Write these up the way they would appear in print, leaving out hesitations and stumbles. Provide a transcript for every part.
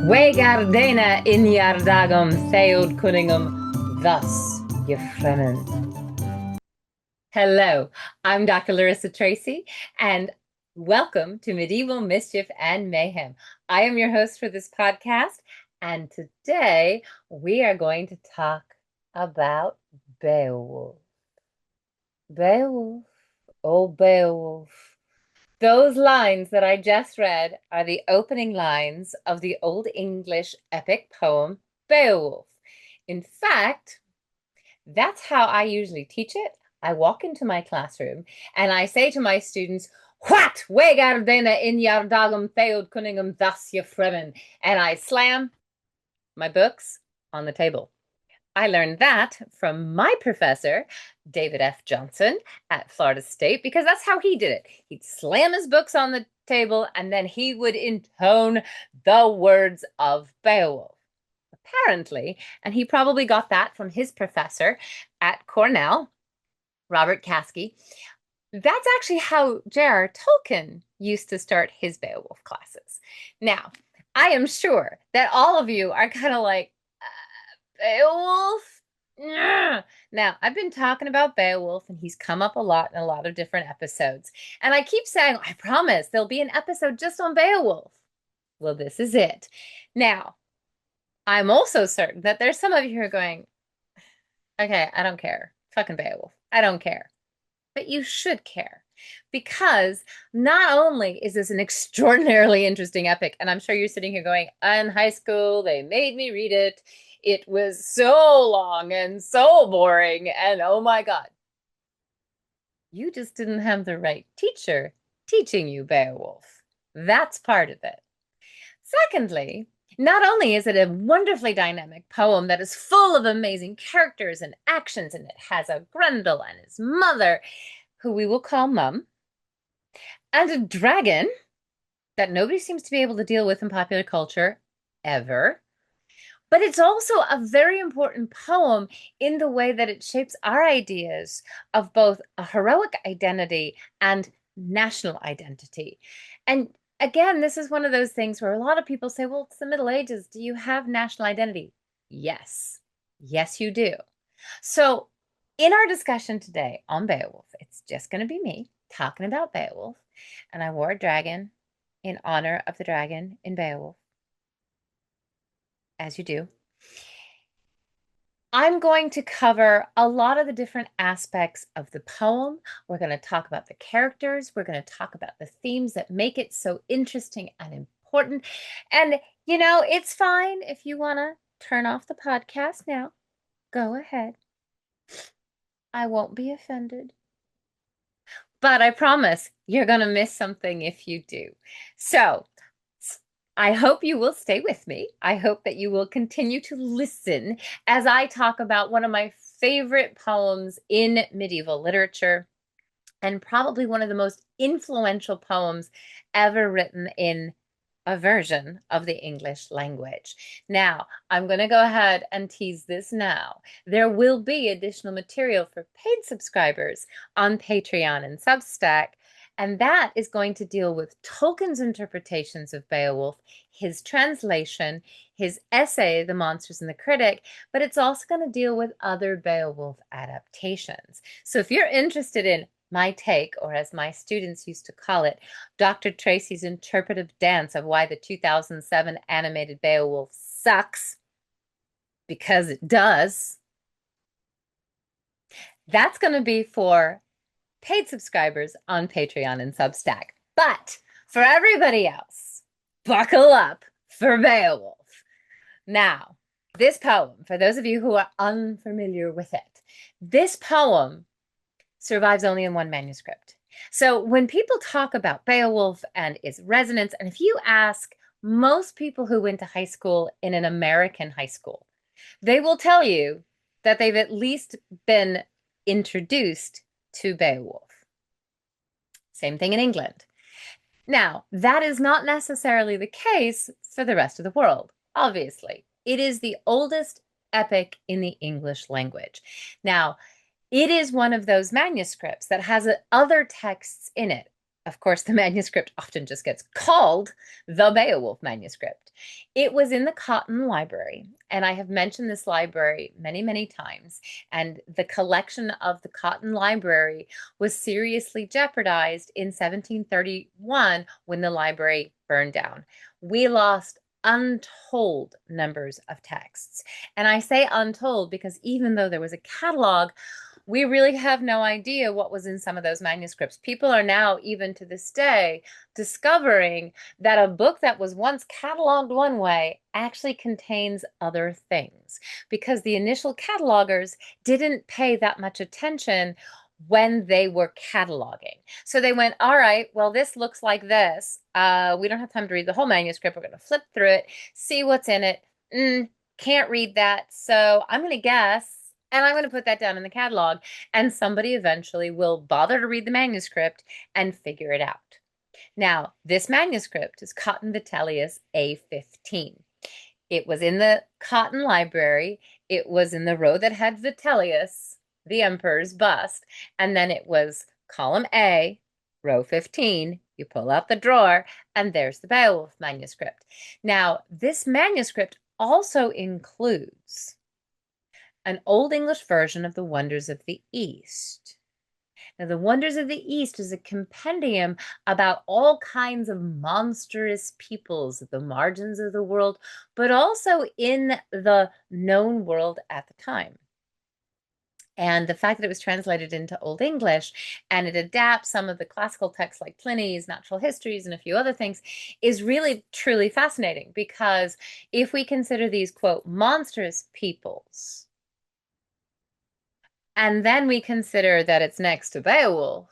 We gardena in yardagum theod cunningum thus ye fremen. Hello, I'm Dr. Larissa Tracy, and welcome to Medieval Mischief and Mayhem. I am your host for this podcast, and today we are going to talk about Beowulf. Beowulf, oh Beowulf. Those lines that I just read are the opening lines of the Old English epic poem Beowulf. In fact, that's how I usually teach it. I walk into my classroom and I say to my students, Hwaet! We gardena in yardagum theod cunningum thus ye fremen. And I slam my books on the table. I learned that from my professor, David F. Johnson at Florida State, because that's how he did it. He'd slam his books on the table and then he would intone the words of Beowulf. Apparently, and he probably got that from his professor at Cornell, Robert Caskey. That's actually how J.R.R. Tolkien used to start his Beowulf classes. Now, I am sure that all of you are kind of like, Beowulf? Now, I've been talking about Beowulf, and he's come up a lot in a lot of different episodes. And I keep saying, I promise there'll be an episode just on Beowulf. Well, this is it. Now, I'm also certain that there's some of you who are going, okay, I don't care. Fucking Beowulf. I don't care. But you should care. Because not only is this an extraordinarily interesting epic, and I'm sure you're sitting here going, in high school, they made me read it. It was so long and so boring, and oh my God. You just didn't have the right teacher teaching you Beowulf. That's part of it. Secondly, not only is it a wonderfully dynamic poem that is full of amazing characters and actions, and it has a Grendel and his mother, who we will call Mum, and a dragon that nobody seems to be able to deal with in popular culture ever. But it's also a very important poem in the way that it shapes our ideas of both a heroic identity and national identity. And again, this is one of those things where a lot of people say, well, it's the Middle Ages. Do you have national identity? Yes. Yes, you do. So in our discussion today on Beowulf, it's just going to be me talking about Beowulf. And I wore a dragon in honor of the dragon in Beowulf, as you do. I'm going to cover a lot of the different aspects of the poem. We're going to talk about the characters. We're going to talk about the themes that make it so interesting and important. And, you know, it's fine if you want to turn off the podcast now. Go ahead. I won't be offended. But I promise you're going to miss something if you do. So I hope you will stay with me. I hope that you will continue to listen as I talk about one of my favorite poems in medieval literature, and probably one of the most influential poems ever written in a version of the English language. Now, I'm going to go ahead and tease this now. There will be additional material for paid subscribers on Patreon and Substack, and that is going to deal with Tolkien's interpretations of Beowulf, his translation, his essay, The Monsters and the Critic, but it's also going to deal with other Beowulf adaptations. So if you're interested in my take, or as my students used to call it, Dr. Tracy's interpretive dance of why the 2007 animated Beowulf sucks, because it does, that's going to be for paid subscribers on Patreon and Substack. But for everybody else, buckle up for Beowulf. Now, this poem, for those of you who are unfamiliar with it, this poem survives only in one manuscript. So when people talk about Beowulf and its resonance, and if you ask most people who went to high school in an American high school, they will tell you that they've at least been introduced to Beowulf. Same thing in England. Now, that is not necessarily the case for the rest of the world, obviously. It is the oldest epic in the English language. Now, it is one of those manuscripts that has other texts in it. Of course, the manuscript often just gets called the Beowulf manuscript. It was in the Cotton Library, and I have mentioned this library many, many times. And the collection of the Cotton Library was seriously jeopardized in 1731 when the library burned down. We lost untold numbers of texts. And I say untold because even though there was a catalog, we really have no idea what was in some of those manuscripts. People are now, even to this day, discovering that a book that was once cataloged one way actually contains other things because the initial catalogers didn't pay that much attention when they were cataloging. So they went, all right, well, this looks like this. We don't have time to read the whole manuscript. We're going to flip through it, see what's in it. Can't read that. So I'm going to guess, and I'm going to put that down in the catalog, and somebody eventually will bother to read the manuscript and figure it out. Now, this manuscript is Cotton Vitellius A15. It was in the Cotton Library. It was in the row that had Vitellius, the emperor's bust, and then it was column A, row 15. You pull out the drawer, and there's the Beowulf manuscript. Now, this manuscript also includes an Old English version of the Wonders of the East. Now, the Wonders of the East is a compendium about all kinds of monstrous peoples at the margins of the world, but also in the known world at the time. And the fact that it was translated into Old English and it adapts some of the classical texts like Pliny's Natural Histories and a few other things is really, truly fascinating because if we consider these, quote, monstrous peoples, and then we consider that it's next to Beowulf,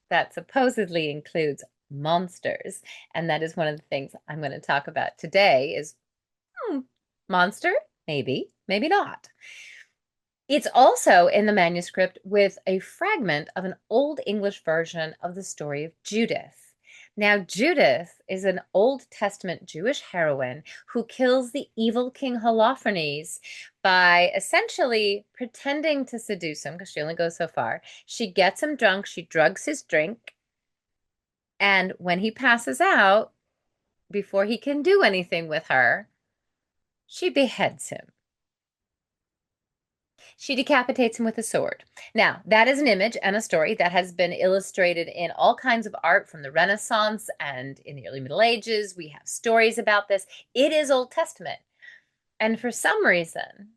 that supposedly includes monsters. And that is one of the things I'm going to talk about today is monster? Maybe, maybe not. It's also in the manuscript with a fragment of an Old English version of the story of Judith. Now, Judith is an Old Testament Jewish heroine who kills the evil King Holofernes by essentially pretending to seduce him, because she only goes so far. She gets him drunk, she drugs his drink, and when he passes out, before he can do anything with her, she beheads him. She decapitates him with a sword. Now, that is an image and a story that has been illustrated in all kinds of art from the Renaissance and in the early Middle Ages. We have stories about this. It is Old Testament. And for some reason,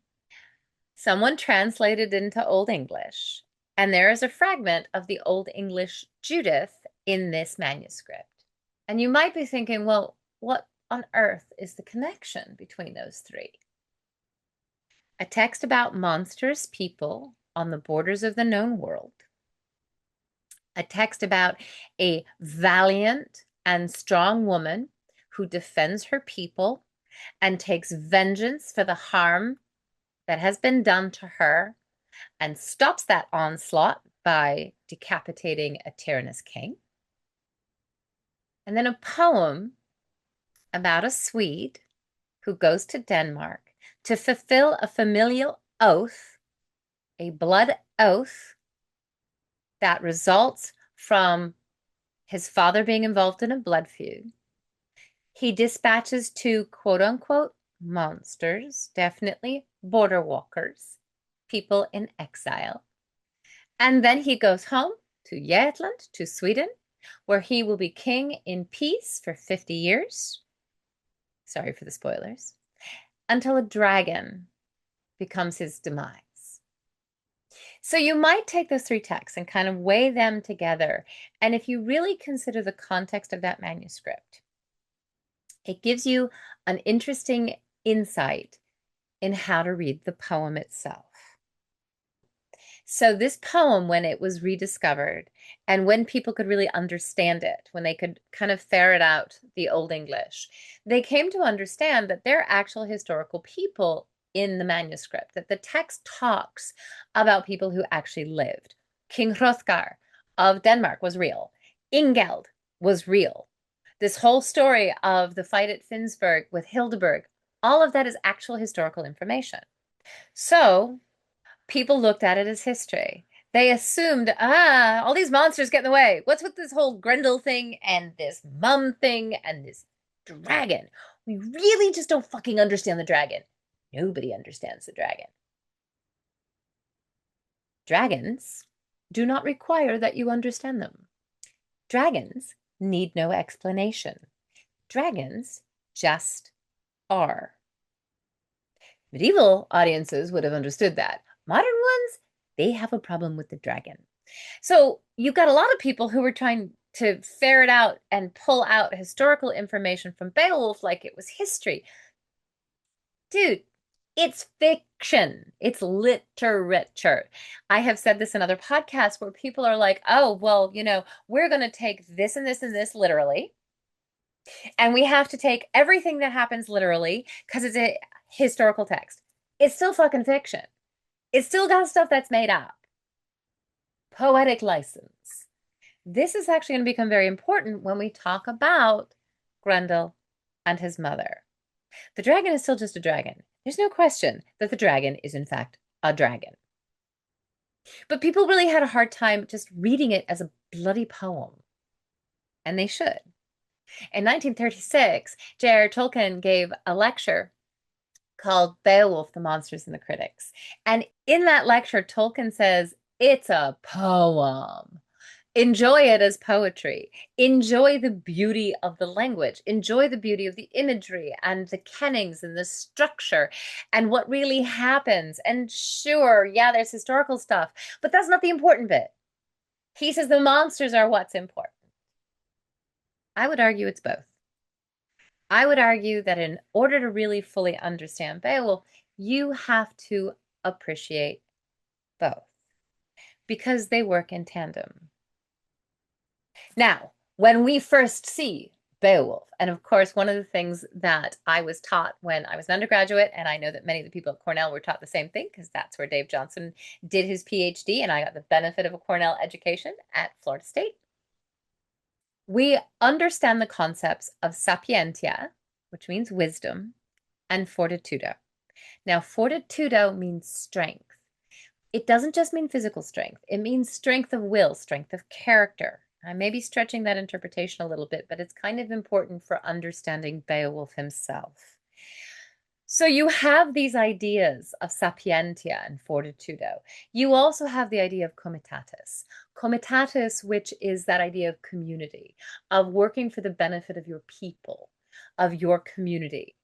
someone translated into Old English, and there is a fragment of the Old English Judith in this manuscript. And you might be thinking, well, what on earth is the connection between those three? A text about monstrous people on the borders of the known world, a text about a valiant and strong woman who defends her people and takes vengeance for the harm that has been done to her and stops that onslaught by decapitating a tyrannous king. And then a poem about a Swede who goes to Denmark to fulfill a familial oath, a blood oath that results from his father being involved in a blood feud. He dispatches two quote unquote monsters, definitely border walkers, people in exile. And then he goes home to Jutland, to Sweden, where he will be king in peace for 50 years. Sorry for the spoilers. Until a dragon becomes his demise. So you might take those three texts and kind of weigh them together. And if you really consider the context of that manuscript, it gives you an interesting insight in how to read the poem itself. So this poem, when it was rediscovered and when people could really understand it, when they could kind of ferret out the Old English, they came to understand that they're actual historical people in the manuscript, that the text talks about people who actually lived. King Hrothgar of Denmark was real. Ingeld was real. This whole story of the fight at Finnsburg with Hildeburg, all of that is actual historical information. So people looked at it as history. They assumed, all these monsters get in the way. What's with this whole Grendel thing and this mum thing and this dragon? We really just don't fucking understand the dragon. Nobody understands the dragon. Dragons do not require that you understand them. Dragons need no explanation. Dragons just are. Medieval audiences would have understood that. Modern ones, they have a problem with the dragon. So you've got a lot of people who were trying to ferret out and pull out historical information from Beowulf like it was history. Dude, it's fiction. It's literature. I have said this in other podcasts where people are like, oh, well, we're going to take this and this and this literally. And we have to take everything that happens literally because it's a historical text. It's still fucking fiction. It's still got stuff that's made up. Poetic license. This is actually going to become very important when we talk about Grendel and his mother. The dragon is still just a dragon. There's no question that the dragon is, in fact, a dragon. But people really had a hard time just reading it as a bloody poem. And they should. In 1936, J.R.R. Tolkien gave a lecture called Beowulf, the Monsters and the Critics. And in that lecture, Tolkien says, it's a poem. Enjoy it as poetry. Enjoy the beauty of the language. Enjoy the beauty of the imagery and the kennings and the structure and what really happens. And sure, yeah, there's historical stuff, but that's not the important bit. He says the monsters are what's important. I would argue it's both. I would argue that in order to really fully understand Beowulf, you have to appreciate both because they work in tandem. Now, when we first see Beowulf, and of course, one of the things that I was taught when I was an undergraduate, and I know that many of the people at Cornell were taught the same thing because that's where Dave Johnson did his PhD, and I got the benefit of a Cornell education at Florida State. We understand the concepts of sapientia, which means wisdom, and fortitudo. Now, fortitudo means strength. It doesn't just mean physical strength. It means strength of will, strength of character. I may be stretching that interpretation a little bit, but it's kind of important for understanding Beowulf himself. So you have these ideas of sapientia and fortitudo. You also have the idea of comitatus. Comitatus, which is that idea of community, of working for the benefit of your people, of your community.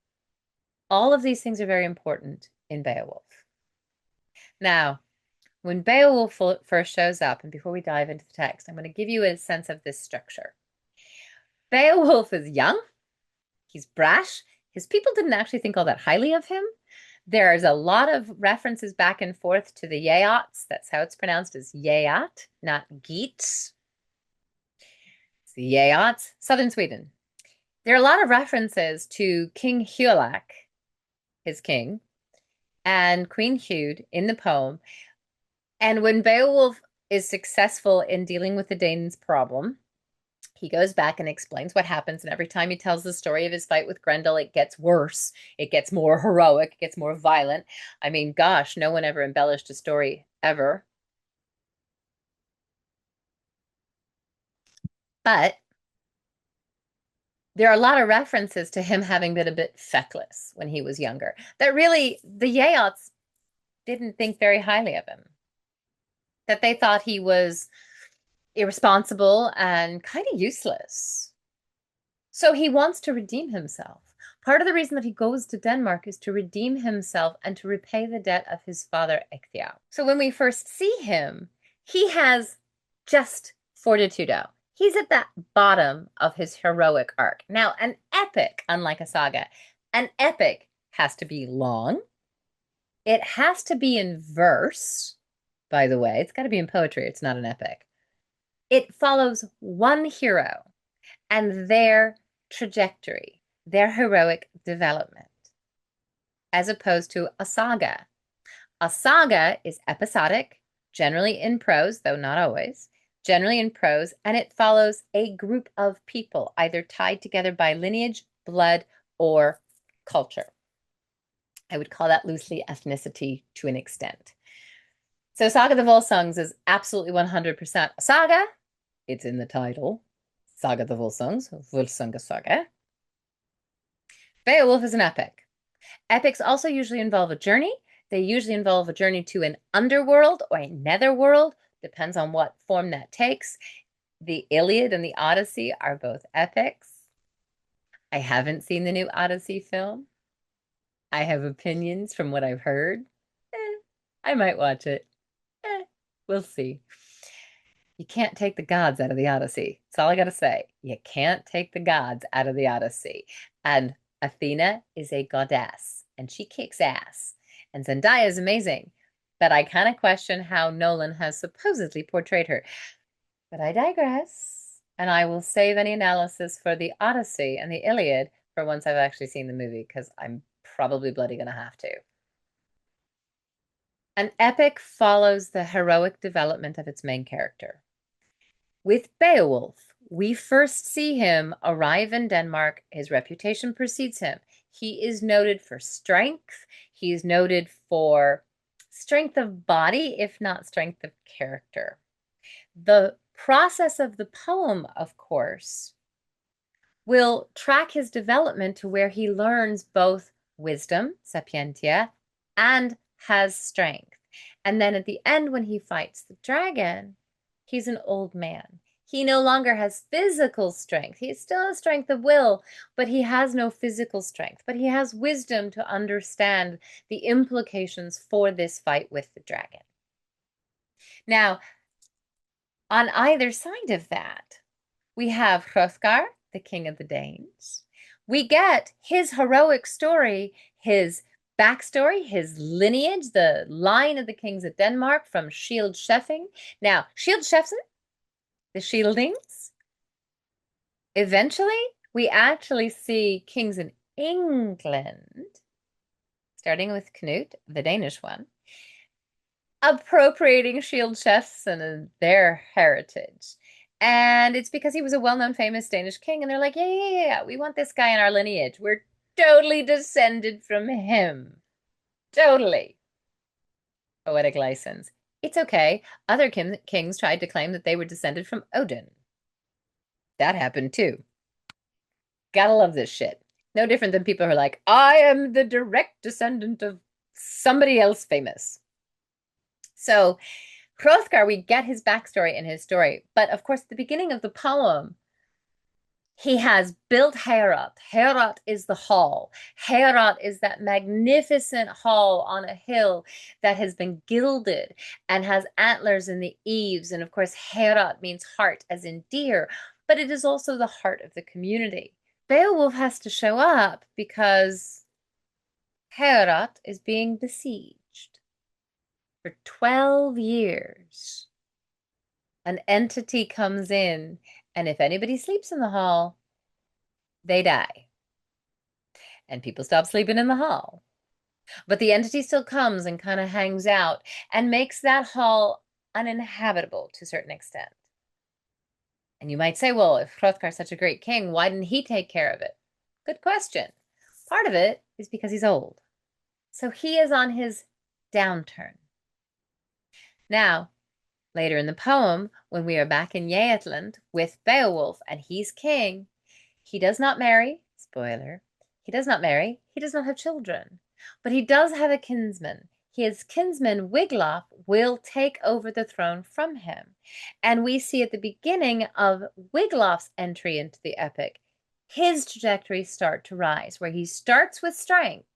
All of these things are very important in Beowulf. Now, when Beowulf first shows up, and before we dive into the text, I'm going to give you a sense of this structure. Beowulf is young. He's brash. His people didn't actually think all that highly of him. There's a lot of references back and forth to the Hwaets. That's how it's pronounced, as Hwaet, not Geats. It's the Hwaets, southern Sweden. There are a lot of references to King Hugelac, his king, and Queen Hwyd in the poem. And when Beowulf is successful in dealing with the Danes' problem, he goes back and explains what happens. And every time he tells the story of his fight with Grendel, it gets worse. It gets more heroic. It gets more violent. I mean, gosh, no one ever embellished a story ever. But there are a lot of references to him having been a bit feckless when he was younger. That really, the Hwaets didn't think very highly of him. That they thought he was irresponsible and kind of useless. So he wants to redeem himself. Part of the reason that he goes to Denmark is to redeem himself and to repay the debt of his father, Ecgtheow. So when we first see him, he has just fortitudo. He's at that bottom of his heroic arc. Now, an epic, unlike a saga, an epic has to be long. It has to be in verse, by the way. It's got to be in poetry. It's not an epic. It follows one hero and their trajectory, their heroic development, as opposed to a saga. A saga is episodic, generally in prose, though not always, generally in prose, and it follows a group of people, either tied together by lineage, blood, or culture. I would call that loosely ethnicity to an extent. So Saga the Volsungs is absolutely 100% a saga. It's in the title. Saga the Volsungs, Volsunga Saga. Beowulf is an epic. Epics also usually involve a journey. They usually involve a journey to an underworld or a netherworld, depends on what form that takes. The Iliad and the Odyssey are both epics. I haven't seen the new Odyssey film. I have opinions from what I've heard. I might watch it. We'll see. You can't take the gods out of the Odyssey. That's all I got to say. You can't take the gods out of the Odyssey. And Athena is a goddess, and she kicks ass. And Zendaya is amazing. But I kind of question how Nolan has supposedly portrayed her. But I digress. And I will save any analysis for the Odyssey and the Iliad for once I've actually seen the movie, because I'm probably bloody going to have to. An epic follows the heroic development of its main character. With Beowulf, we first see him arrive in Denmark. His reputation precedes him. He is noted for strength. He is noted for strength of body, if not strength of character. The process of the poem, of course, will track his development to where he learns both wisdom, sapientia, and has strength. And then at the end, when he fights the dragon, he's an old man. He no longer has physical strength. He still has strength of will, but he has no physical strength. But he has wisdom to understand the implications for this fight with the dragon. Now, on either side of that, we have Hrothgar, the king of the Danes. We get his heroic story, his backstory, his lineage, the line of the kings of Denmark from Shield Sheffing. Now, Shield Sheffing, the Shieldings. Eventually, we actually see kings in England, starting with Canute, the Danish one, appropriating Shield Chefs and their heritage. And it's because he was a well-known famous Danish king, and they're like, yeah, we want this guy in our lineage. We're totally descended from him. Totally. Poetic license. It's okay. Other kings tried to claim that they were descended from Odin. That happened too. Gotta love this shit. No different than people who are like, I am the direct descendant of somebody else famous. So Hrothgar, we get his backstory and his story. But of course, at the beginning of the poem, he has built Heorot. Heorot is the hall. Heorot is that magnificent hall on a hill that has been gilded and has antlers in the eaves. And of course, Heorot means heart, as in deer, but it is also the heart of the community. Beowulf has to show up because Heorot is being besieged. For 12 years, an entity comes in, and if anybody sleeps in the hall, they die. And people stop sleeping in the hall. But the entity still comes and kind of hangs out and makes that hall uninhabitable to a certain extent. And you might say, well, if Hrothgar's such a great king, why didn't he take care of it? Good question. Part of it is because he's old. So he is on his downturn. Now, later in the poem, when we are back in Jætland with Beowulf and he's king, he does not marry. Spoiler. He does not marry. He does not have children. But he does have a kinsman. His kinsman, Wiglaf, will take over the throne from him. And we see at the beginning of Wiglaf's entry into the epic, his trajectory start to rise, where he starts with strength,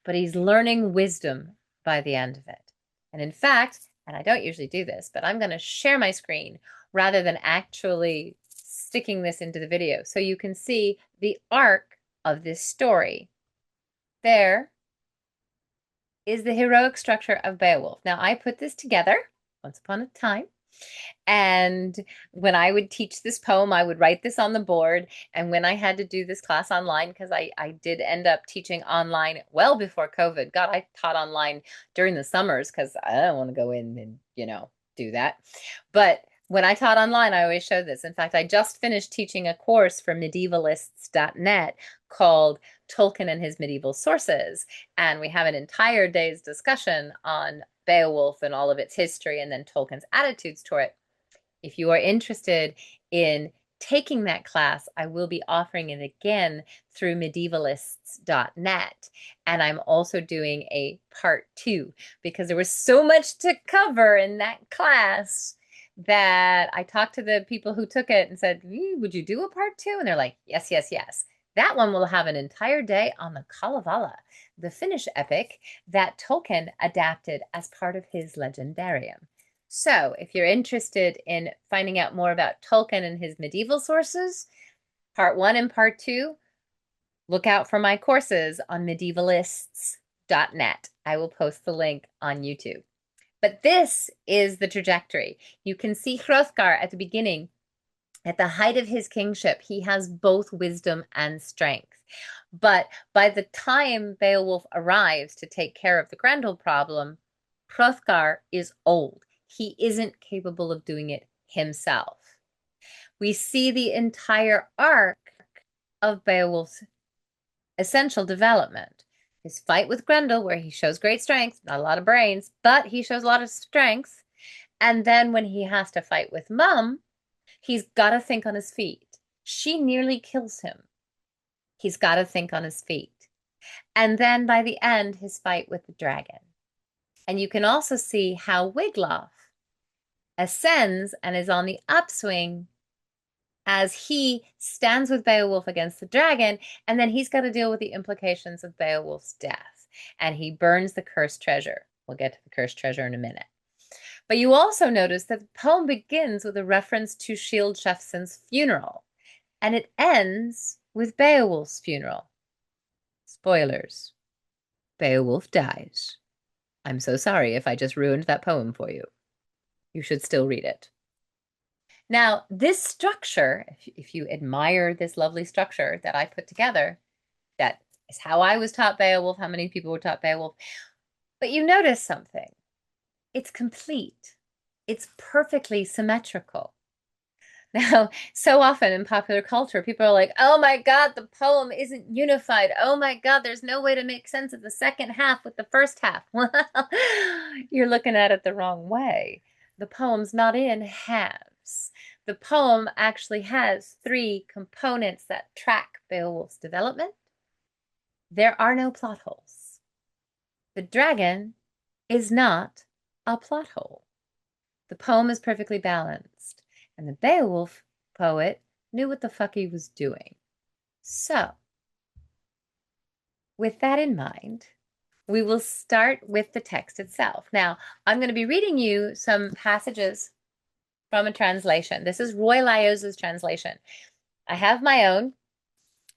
but he's learning wisdom by the end of it. And in fact, and I don't usually do this, but I'm going to share my screen rather than actually sticking this into the video so you can see the arc of this story. There is the heroic structure of Beowulf. Now, I put this together once upon a time. And when I would teach this poem, I would write this on the board. And when I had to do this class online, because I did end up teaching online well before COVID. God, I taught online during the summers because I don't want to go in and, do that. But when I taught online, I always showed this. In fact, I just finished teaching a course for medievalists.net called Tolkien and His Medieval Sources. And we have an entire day's discussion on Beowulf and all of its history and then Tolkien's attitudes toward it. If you are interested in taking that class, I will be offering it again through medievalists.net. And I'm also doing a part 2 because there was so much to cover in that class that I talked to the people who took it and said, would you do a part 2? And they're like, yes, yes, yes. That one will have an entire day on the Kalevala, the Finnish epic that Tolkien adapted as part of his Legendarium. So if you're interested in finding out more about Tolkien and his medieval sources, part 1 and part 2, look out for my courses on medievalists.net. I will post the link on YouTube. But this is the trajectory. You can see Hrothgar at the beginning. At the height of his kingship, he has both wisdom and strength. But by the time Beowulf arrives to take care of the Grendel problem, Hrothgar is old. He isn't capable of doing it himself. We see the entire arc of Beowulf's essential development. His fight with Grendel, where he shows great strength, not a lot of brains, but he shows a lot of strength. And then when he has to fight with Mum, he's got to think on his feet. She nearly kills him. He's got to think on his feet. And then by the end, his fight with the dragon. And you can also see how Wiglaf ascends and is on the upswing as he stands with Beowulf against the dragon, and then he's got to deal with the implications of Beowulf's death. And he burns the cursed treasure. We'll get to the cursed treasure in a minute. But you also notice that the poem begins with a reference to Shieldsheftson's funeral, and it ends with Beowulf's funeral. Spoilers. Beowulf dies. I'm so sorry if I just ruined that poem for you. You should still read it. Now, this structure, if you admire this lovely structure that I put together, that is how I was taught Beowulf, how many people were taught Beowulf. But you notice something. It's complete. It's perfectly symmetrical. Now, so often in popular culture, people are like, oh my God, the poem isn't unified. Oh my God, there's no way to make sense of the second half with the first half. Well, you're looking at it the wrong way. The poem's not in halves. The poem actually has 3 components that track Beowulf's development. There are no plot holes. The dragon is not a plot hole. The poem is perfectly balanced, and the Beowulf poet knew what the fuck he was doing. So, with that in mind, we will start with the text itself. Now, I'm going to be reading you some passages from a translation. This is Roy Lioz's translation. I have my own,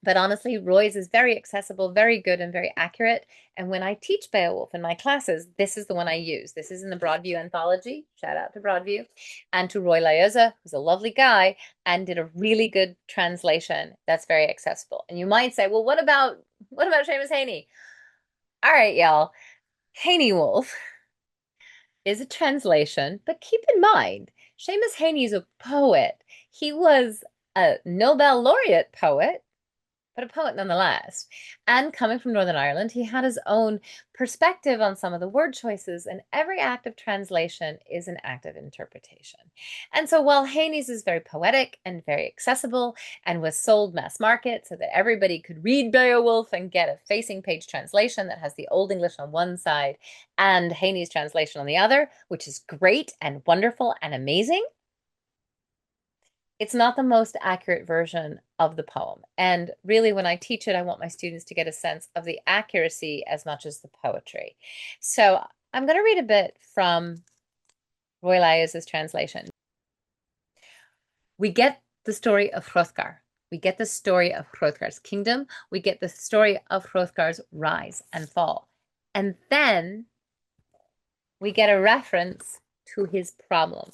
but honestly, Roy's is very accessible, very good, and very accurate. And when I teach Beowulf in my classes, this is the one I use. This is in the Broadview anthology. Shout out to Broadview. And to Roy Lioza, who's a lovely guy, and did a really good translation that's very accessible. And you might say, well, what about Seamus Heaney? All right, y'all. Heaney Wolf is a translation, but keep in mind, Seamus Heaney is a poet. He was a Nobel laureate poet, but a poet nonetheless. And coming from Northern Ireland, he had his own perspective on some of the word choices, and every act of translation is an act of interpretation. And so while Heaney's is very poetic and very accessible and was sold mass market so that everybody could read Beowulf and get a facing page translation that has the Old English on one side and Heaney's translation on the other, which is great and wonderful and amazing, it's not the most accurate version of the poem. And really, when I teach it, I want my students to get a sense of the accuracy as much as the poetry. So I'm going to read a bit from Roy Lioz's translation. We get the story of Hrothgar. We get the story of Hrothgar's kingdom. We get the story of Hrothgar's rise and fall. And then we get a reference to his problem.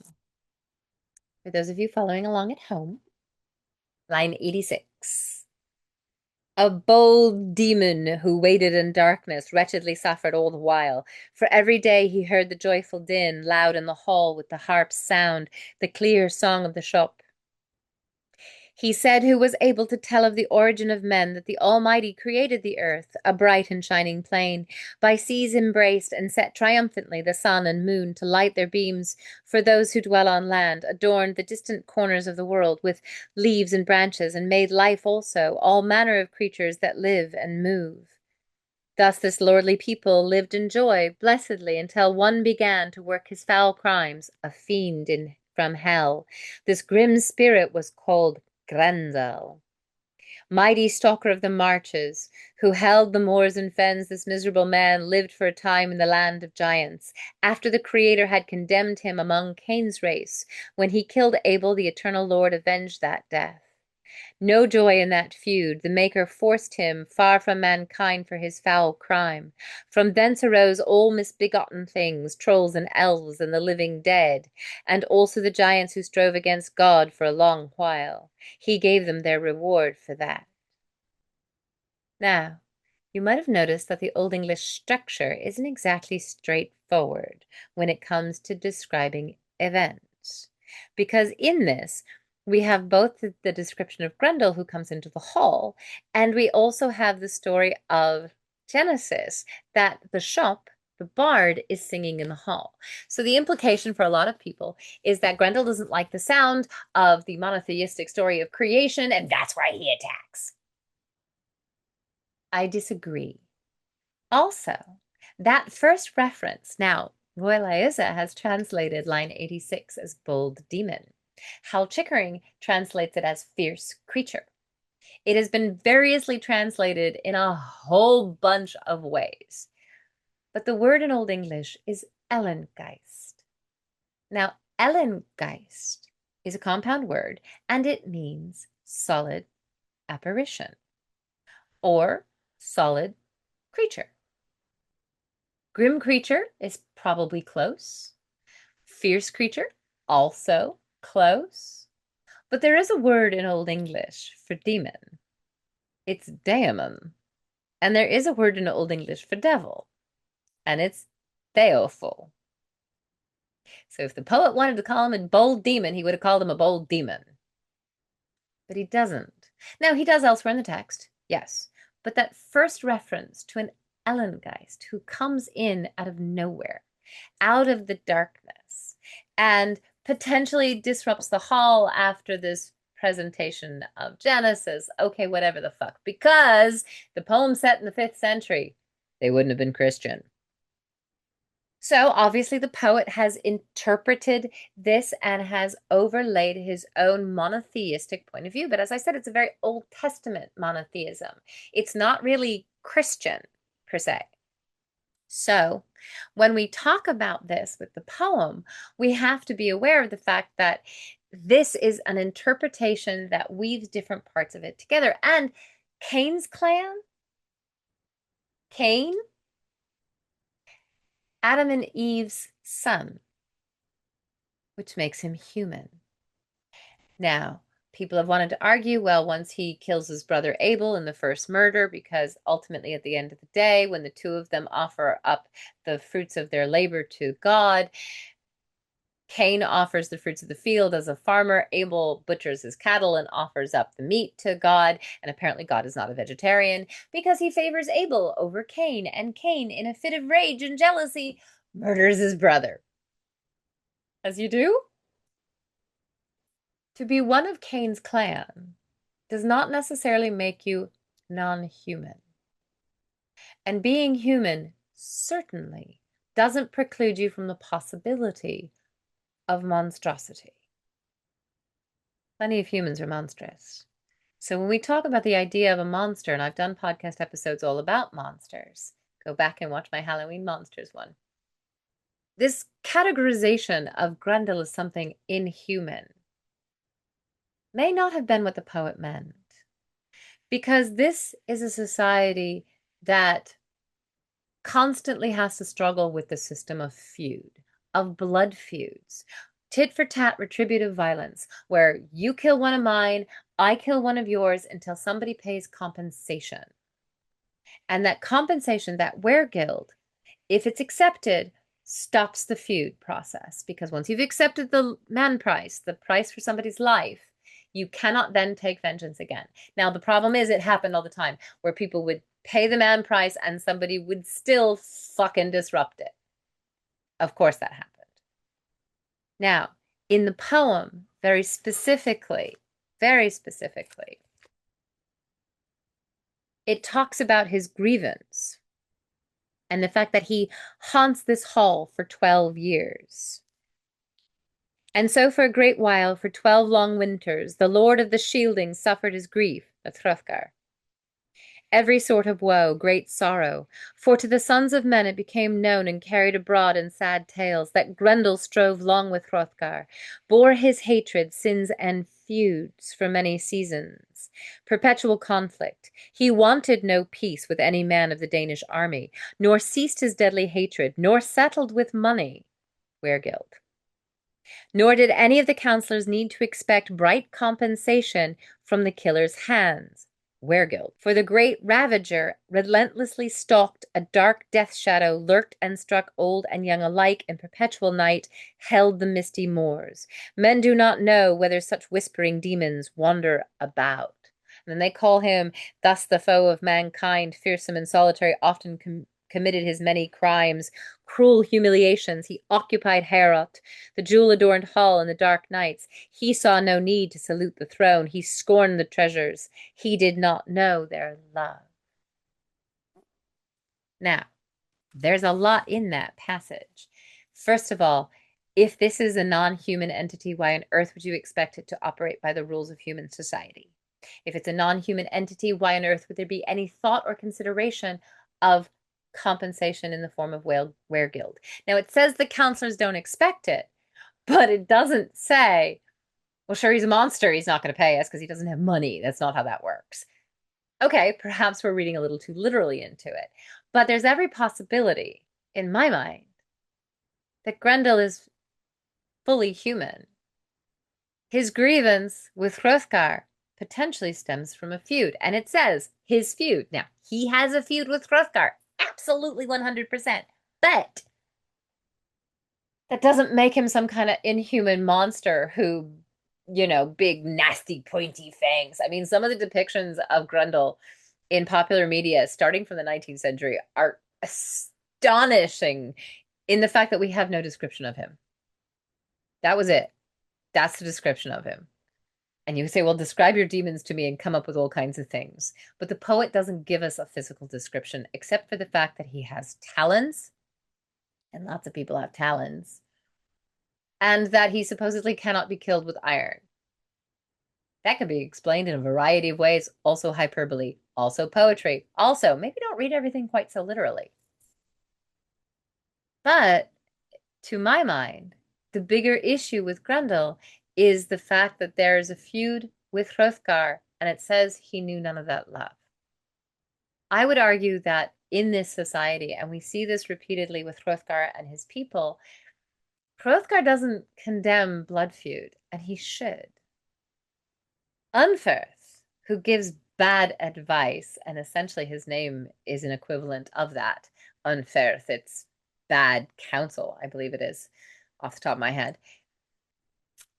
For those of you following along at home, line 86. A bold demon who waited in darkness wretchedly suffered all the while. For every day he heard the joyful din loud in the hall with the harp's sound, the clear song of the shop. He said who was able to tell of the origin of men that the Almighty created the earth, a bright and shining plain, by seas embraced, and set triumphantly the sun and moon to light their beams for those who dwell on land, adorned the distant corners of the world with leaves and branches, and made life also, all manner of creatures that live and move. Thus this lordly people lived in joy, blessedly, until one began to work his foul crimes, a fiend from hell. This grim spirit was called Grendel. Mighty stalker of the marches, who held the moors and fens, this miserable man lived for a time in the land of giants, after the Creator had condemned him among Cain's race. When he killed Abel, the eternal Lord avenged that death. No joy in that feud. The Maker forced him far from mankind for his foul crime. From thence arose all misbegotten things, trolls and elves and the living dead, and also the giants who strove against God for a long while. He gave them their reward for that. Now, you might have noticed that the Old English structure isn't exactly straightforward when it comes to describing events. Because in this, we have both the description of Grendel who comes into the hall, and we also have the story of Genesis, that the bard, is singing in the hall. So the implication for a lot of people is that Grendel doesn't like the sound of the monotheistic story of creation, and that's why he attacks. I disagree. Also, that first reference, now, Roy Liza has translated line 86 as bold demon. Hal Chickering translates it as fierce creature. It has been variously translated in a whole bunch of ways. But the word in Old English is Ellengeist. Now, Ellengeist is a compound word, and it means solid apparition or solid creature. Grim creature is probably close. Fierce creature, also close. But there is a word in Old English for demon. It's daemon. And there is a word in Old English for devil. And it's theophil. So if the poet wanted to call him a bold demon, he would have called him a bold demon. But he doesn't. Now, he does elsewhere in the text, yes. But that first reference to an Ellengeist who comes in out of nowhere, out of the darkness, and potentially disrupts the hall after this presentation of Genesis. Okay, whatever the fuck. Because the poem's set in the 5th century. They wouldn't have been Christian. So obviously the poet has interpreted this and has overlaid his own monotheistic point of view. But as I said, it's a very Old Testament monotheism. It's not really Christian per se. So when we talk about this with the poem, we have to be aware of the fact that this is an interpretation that weaves different parts of it together. And Cain's clan, Cain, Adam and Eve's son, which makes him human. Now, people have wanted to argue, well, once he kills his brother Abel in the first murder, because ultimately at the end of the day, when the two of them offer up the fruits of their labor to God, Cain offers the fruits of the field as a farmer. Abel butchers his cattle and offers up the meat to God. And apparently God is not a vegetarian because he favors Abel over Cain. And Cain, in a fit of rage and jealousy, murders his brother. As you do? To be one of Cain's clan does not necessarily make you non-human. And being human certainly doesn't preclude you from the possibility of monstrosity. Plenty of humans are monstrous. So when we talk about the idea of a monster, and I've done podcast episodes all about monsters, go back and watch my Halloween Monsters one. This categorization of Grendel as something inhuman may not have been what the poet meant, because this is a society that constantly has to struggle with the system of feud, of blood feuds, tit for tat retributive violence, where you kill one of mine, I kill one of yours until somebody pays compensation. And that compensation, that weregild, if it's accepted, stops the feud process. Because once you've accepted the man price, the price for somebody's life, You cannot then take vengeance again. Now, the problem is it happened all the time where people would pay the man price and somebody would still fucking disrupt it. Of course that happened. Now, in the poem, very specifically, it talks about his grievance and the fact that he haunts this hall for 12 years. And so for a great while, for 12 long winters, the Lord of the Shielding suffered his grief, the Hrothgar. Every sort of woe, great sorrow, for to the sons of men it became known and carried abroad in sad tales that Grendel strove long with Hrothgar, bore his hatred, sins, and feuds for many seasons, perpetual conflict. He wanted no peace with any man of the Danish army, nor ceased his deadly hatred, nor settled with money, Weregild. Nor did any of the counselors need to expect bright compensation from the killer's hands, Weregild. For the great ravager relentlessly stalked, a dark death shadow lurked and struck old and young alike in perpetual night, held the misty moors. Men do not know whether such whispering demons wander about. And then they call him thus the foe of mankind, fearsome and solitary, often committed his many crimes, cruel humiliations. He occupied Heorot, the jewel-adorned hall in the dark nights. He saw no need to salute the throne. He scorned the treasures. He did not know their love. Now, there's a lot in that passage. First of all, if this is a non-human entity, why on earth would you expect it to operate by the rules of human society? If it's a non-human entity, why on earth would there be any thought or consideration of compensation in the form of Weregild? Now, it says the counselors don't expect it, but it doesn't say, well, sure, he's a monster. He's not going to pay us because he doesn't have money. That's not how that works. Okay, perhaps we're reading a little too literally into it, but there's every possibility, in my mind, that Grendel is fully human. His grievance with Hrothgar potentially stems from a feud, and it says his feud. Now, he has a feud with Hrothgar, absolutely 100%, but that doesn't make him some kind of inhuman monster who, you know, big, nasty, pointy fangs. I mean, some of the depictions of Grendel in popular media, starting from the 19th century, are astonishing in the fact that we have no description of him. That was it. That's the description of him. And you say, well, describe your demons to me and come up with all kinds of things. But the poet doesn't give us a physical description, except for the fact that he has talons, and lots of people have talons, and that he supposedly cannot be killed with iron. That could be explained in a variety of ways, also hyperbole, also poetry, also maybe don't read everything quite so literally. But to my mind, the bigger issue with Grendel is the fact that there is a feud with Hrothgar, and it says he knew none of that love. I would argue that in this society, and we see this repeatedly with Hrothgar and his people, Hrothgar doesn't condemn blood feud, and he should. Unferth, who gives bad advice, and essentially his name is an equivalent of that, Unferth, it's bad counsel, I believe it is, off the top of my head.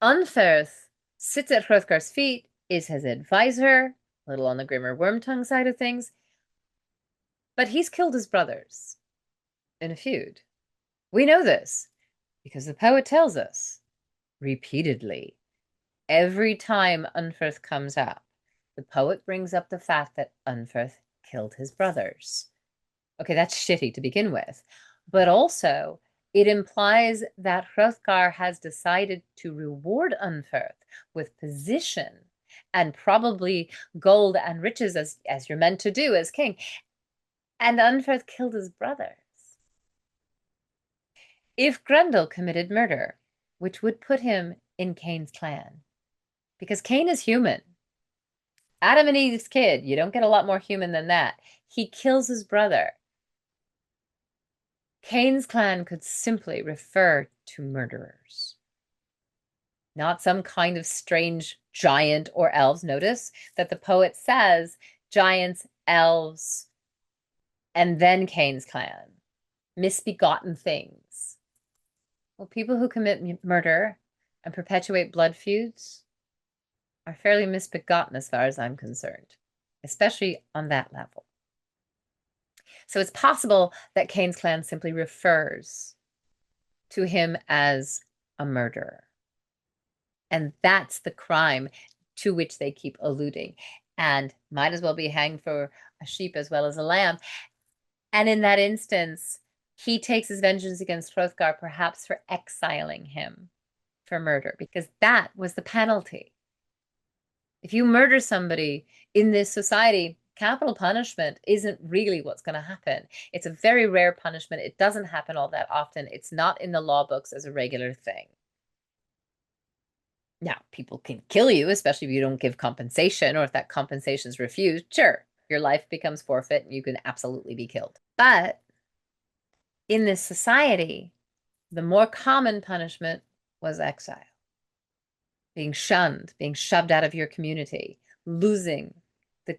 Unferth sits at Hrothgar's feet, is his advisor, a little on the Grimmer Wormtongue side of things, but he's killed his brothers in a feud. We know this because the poet tells us repeatedly. Every time Unferth comes up, the poet brings up the fact that Unferth killed his brothers. Okay, that's shitty to begin with, but also it implies that Hrothgar has decided to reward Unferth with position and probably gold and riches as you're meant to do as king. And Unferth killed his brothers. If Grendel committed murder, which would put him in Cain's clan, because Cain is human. Adam and Eve's kid, you don't get a lot more human than that. He kills his brother. Cain's clan could simply refer to murderers, not some kind of strange giant or elves. Notice that the poet says giants, elves, and then Cain's clan, misbegotten things. Well, people who commit murder and perpetuate blood feuds, are fairly misbegotten as far as I'm concerned, especially on that level. So it's possible that Cain's clan simply refers to him as a murderer. And that's the crime to which they keep alluding. And might as well be hanged for a sheep as well as a lamb. And in that instance, he takes his vengeance against Hrothgar, perhaps for exiling him for murder, because that was the penalty. If you murder somebody in this society, capital punishment isn't really what's going to happen. It's a very rare punishment. It doesn't happen all that often. It's not in the law books as a regular thing. Now, people can kill you, especially if you don't give compensation or if that compensation is refused. Sure, your life becomes forfeit and you can absolutely be killed. But in this society, the more common punishment was exile, being shunned, being shoved out of your community, losing the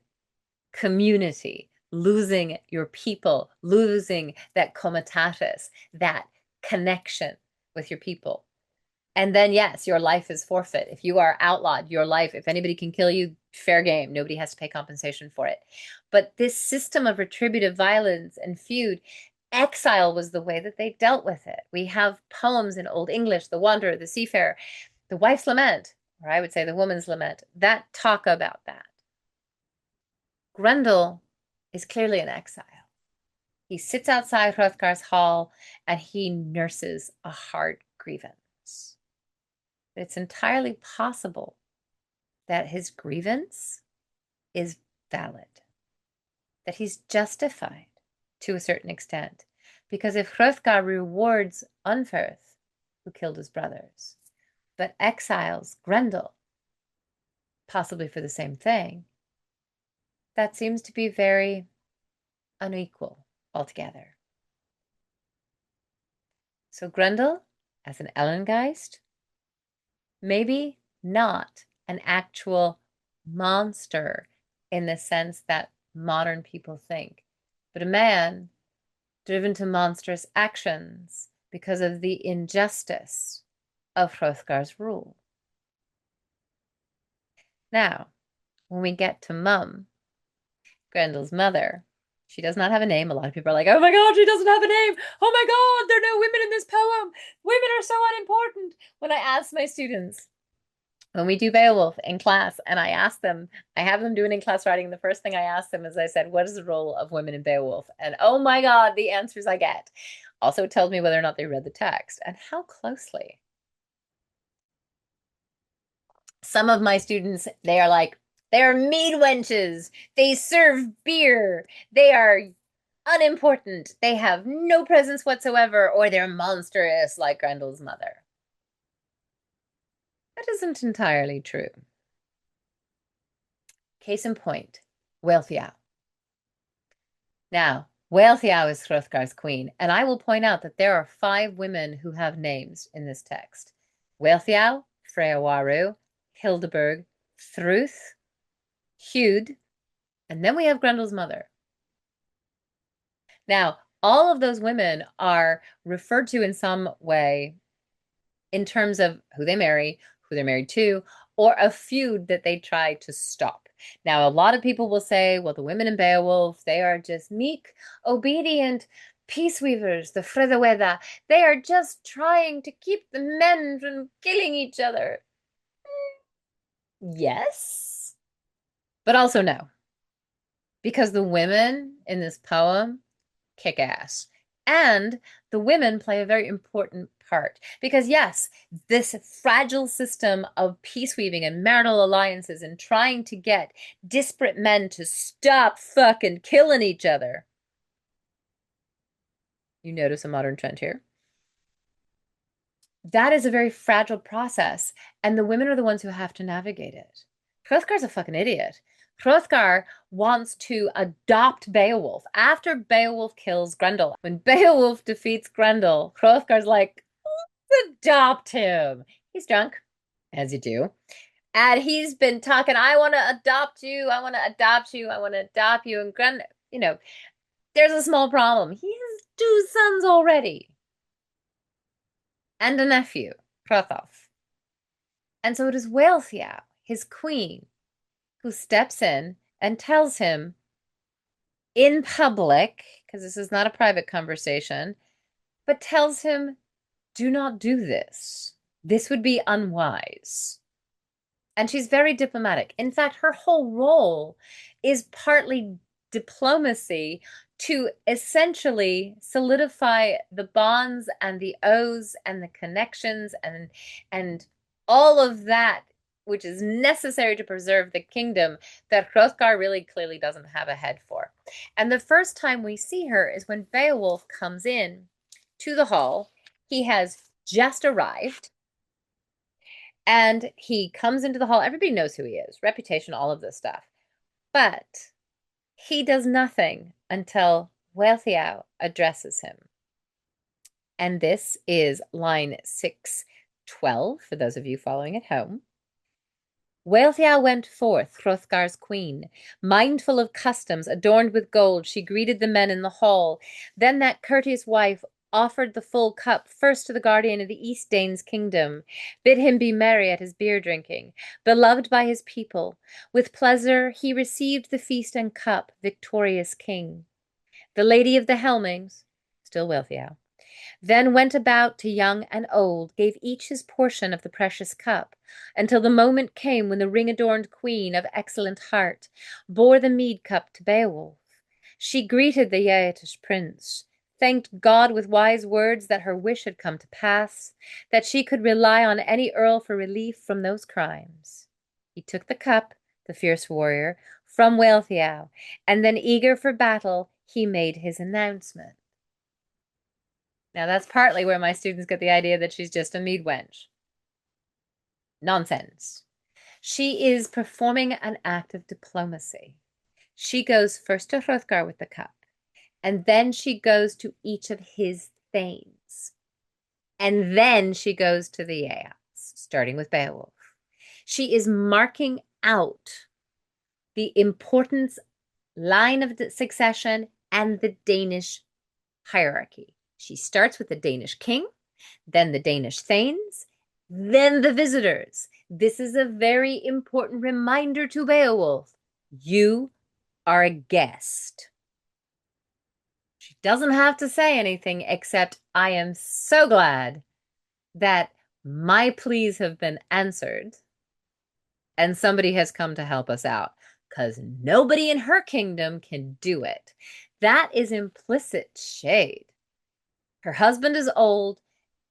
community, losing your people, losing that comitatus, that connection with your people. And then, yes, your life is forfeit. If you are outlawed, your life, if anybody can kill you, fair game. Nobody has to pay compensation for it. But this system of retributive violence and feud, exile was the way that they dealt with it. We have poems in Old English, The Wanderer, The Seafarer, The Wife's Lament, or I would say The Woman's Lament, that talk about that. Grendel is clearly in exile. He sits outside Hrothgar's hall and he nurses a hard grievance. It's entirely possible that his grievance is valid, that he's justified to a certain extent. Because if Hrothgar rewards Unferth, who killed his brothers, but exiles Grendel, possibly for the same thing, that seems to be very unequal altogether. So Grendel, as an Ellengeist, maybe not an actual monster in the sense that modern people think, but a man driven to monstrous actions because of the injustice of Hrothgar's rule. Now, when we get to Mum, Grendel's mother, she does not have a name. A lot of people are like, oh my God, she doesn't have a name. Oh my God, there are no women in this poem. Women are so unimportant. When I ask my students, when we do Beowulf in class, and I ask them, I have them doing in-class writing, the first thing I ask them is I said, what is the role of women in Beowulf? And oh my God, the answers I get. Also, it tells me whether or not they read the text and how closely. Some of my students, they are like, they are mead wenches. They serve beer. They are unimportant. They have no presence whatsoever, or they're monstrous like Grendel's mother. That isn't entirely true. Case in point, Wealhtheow. Now, Wealhtheow is Hrothgar's queen, and I will point out that there are 5 women who have names in this text. Wealhtheow, Freawaru, Hildeburg, Thruth, Hewd, and then we have Grendel's mother. Now, all of those women are referred to in some way in terms of who they marry, who they're married to, or a feud that they try to stop. Now, a lot of people will say, well, the women in Beowulf, they are just meek, obedient peace weavers, the Freðaweda. They are just trying to keep the men from killing each other. Yes, but also no. Because the women in this poem kick ass. And the women play a very important part. Because yes, this fragile system of peace weaving and marital alliances and trying to get disparate men to stop fucking killing each other. You notice a modern trend here? That is a very fragile process. And the women are the ones who have to navigate it. Hrothgar's a fucking idiot. Hrothgar wants to adopt Beowulf after Beowulf kills Grendel. When Beowulf defeats Grendel, Hrothgar's like, let's adopt him. He's drunk, as you do. And he's been talking, I want to adopt you. I want to adopt you. I want to adopt you. And Grendel, there's a small problem. He has 2 sons already. And a nephew, Hrothulf. And so it is Wealhtheow. his queen, who steps in and tells him in public, because this is not a private conversation, but tells him, do not do this. This would be unwise. And she's very diplomatic. In fact, her whole role is partly diplomacy to essentially solidify the bonds and the oaths and the connections and all of that which is necessary to preserve the kingdom that Hrothgar really clearly doesn't have a head for. And the first time we see her is when Beowulf comes in to the hall. He has just arrived. And he comes into the hall. Everybody knows who he is, reputation, all of this stuff. But he does nothing until Wealhtheow addresses him. And this is line 612, for those of you following at home. Wealhtheow went forth, Hrothgar's queen. Mindful of customs, adorned with gold, she greeted the men in the hall. Then that courteous wife offered the full cup first to the guardian of the East Danes' kingdom, bid him be merry at his beer drinking, beloved by his people. With pleasure he received the feast and cup, victorious king. The lady of the Helmings, still Wealhtheow, then went about to young and old, gave each his portion of the precious cup, until the moment came when the ring-adorned queen of excellent heart bore the mead cup to Beowulf. She greeted the Geatish prince, thanked God with wise words that her wish had come to pass, that she could rely on any earl for relief from those crimes. He took the cup, the fierce warrior, from Wealhtheow, and then, eager for battle, he made his announcement. Now, that's partly where my students get the idea that she's just a mead wench. Nonsense. She is performing an act of diplomacy. She goes first to Hrothgar with the cup, and then she goes to each of his thanes. And then she goes to the Geats, starting with Beowulf. She is marking out the importance line of the succession and the Danish hierarchy. She starts with the Danish king, then the Danish thanes, then the visitors. This is a very important reminder to Beowulf. You are a guest. She doesn't have to say anything except, I am so glad that my pleas have been answered and somebody has come to help us out, because nobody in her kingdom can do it. That is implicit shade. Her husband is old,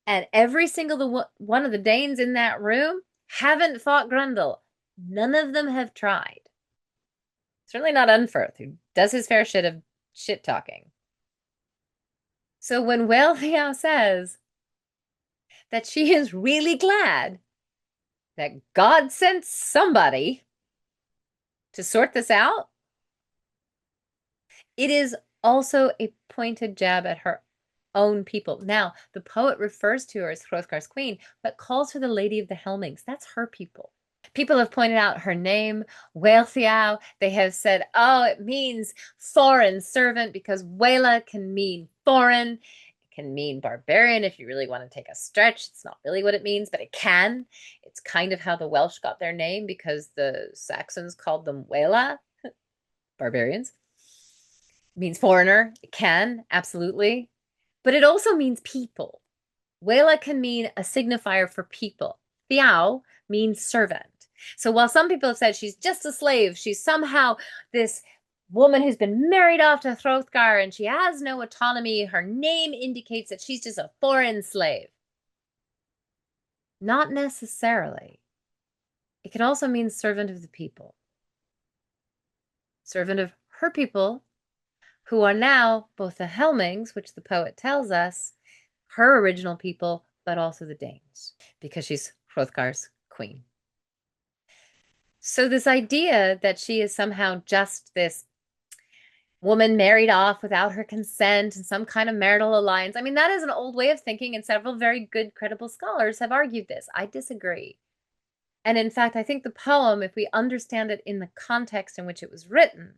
and every single one of the Danes in that room haven't fought Grendel. None of them have tried. Certainly not Unferth, who does his fair shit of shit talking. So when Wealhtheow says that she is really glad that God sent somebody to sort this out, it is also a pointed jab at her own people. Now, the poet refers to her as Hrothgar's queen, but calls her the Lady of the Helmings. That's her people. People have pointed out her name, Wealhtheow. They have said, oh, it means foreign servant, because Wela can mean foreign. It can mean barbarian if you really want to take a stretch. It's not really what it means, but it can. It's kind of how the Welsh got their name, because the Saxons called them Wela, barbarians. It means foreigner. It can, absolutely. But it also means people. Wela can mean a signifier for people. Theow means servant. So while some people have said she's just a slave, she's somehow this woman who's been married off to Hrothgar and she has no autonomy, her name indicates that she's just a foreign slave. Not necessarily. It can also mean servant of the people. Servant of her people, who are now both the Helmings, which the poet tells us, her original people, but also the Danes, because she's Hrothgar's queen. So this idea that she is somehow just this woman married off without her consent and some kind of marital alliance, I mean, that is an old way of thinking, and several very good, credible scholars have argued this. I disagree. And in fact, I think the poem, if we understand it in the context in which it was written,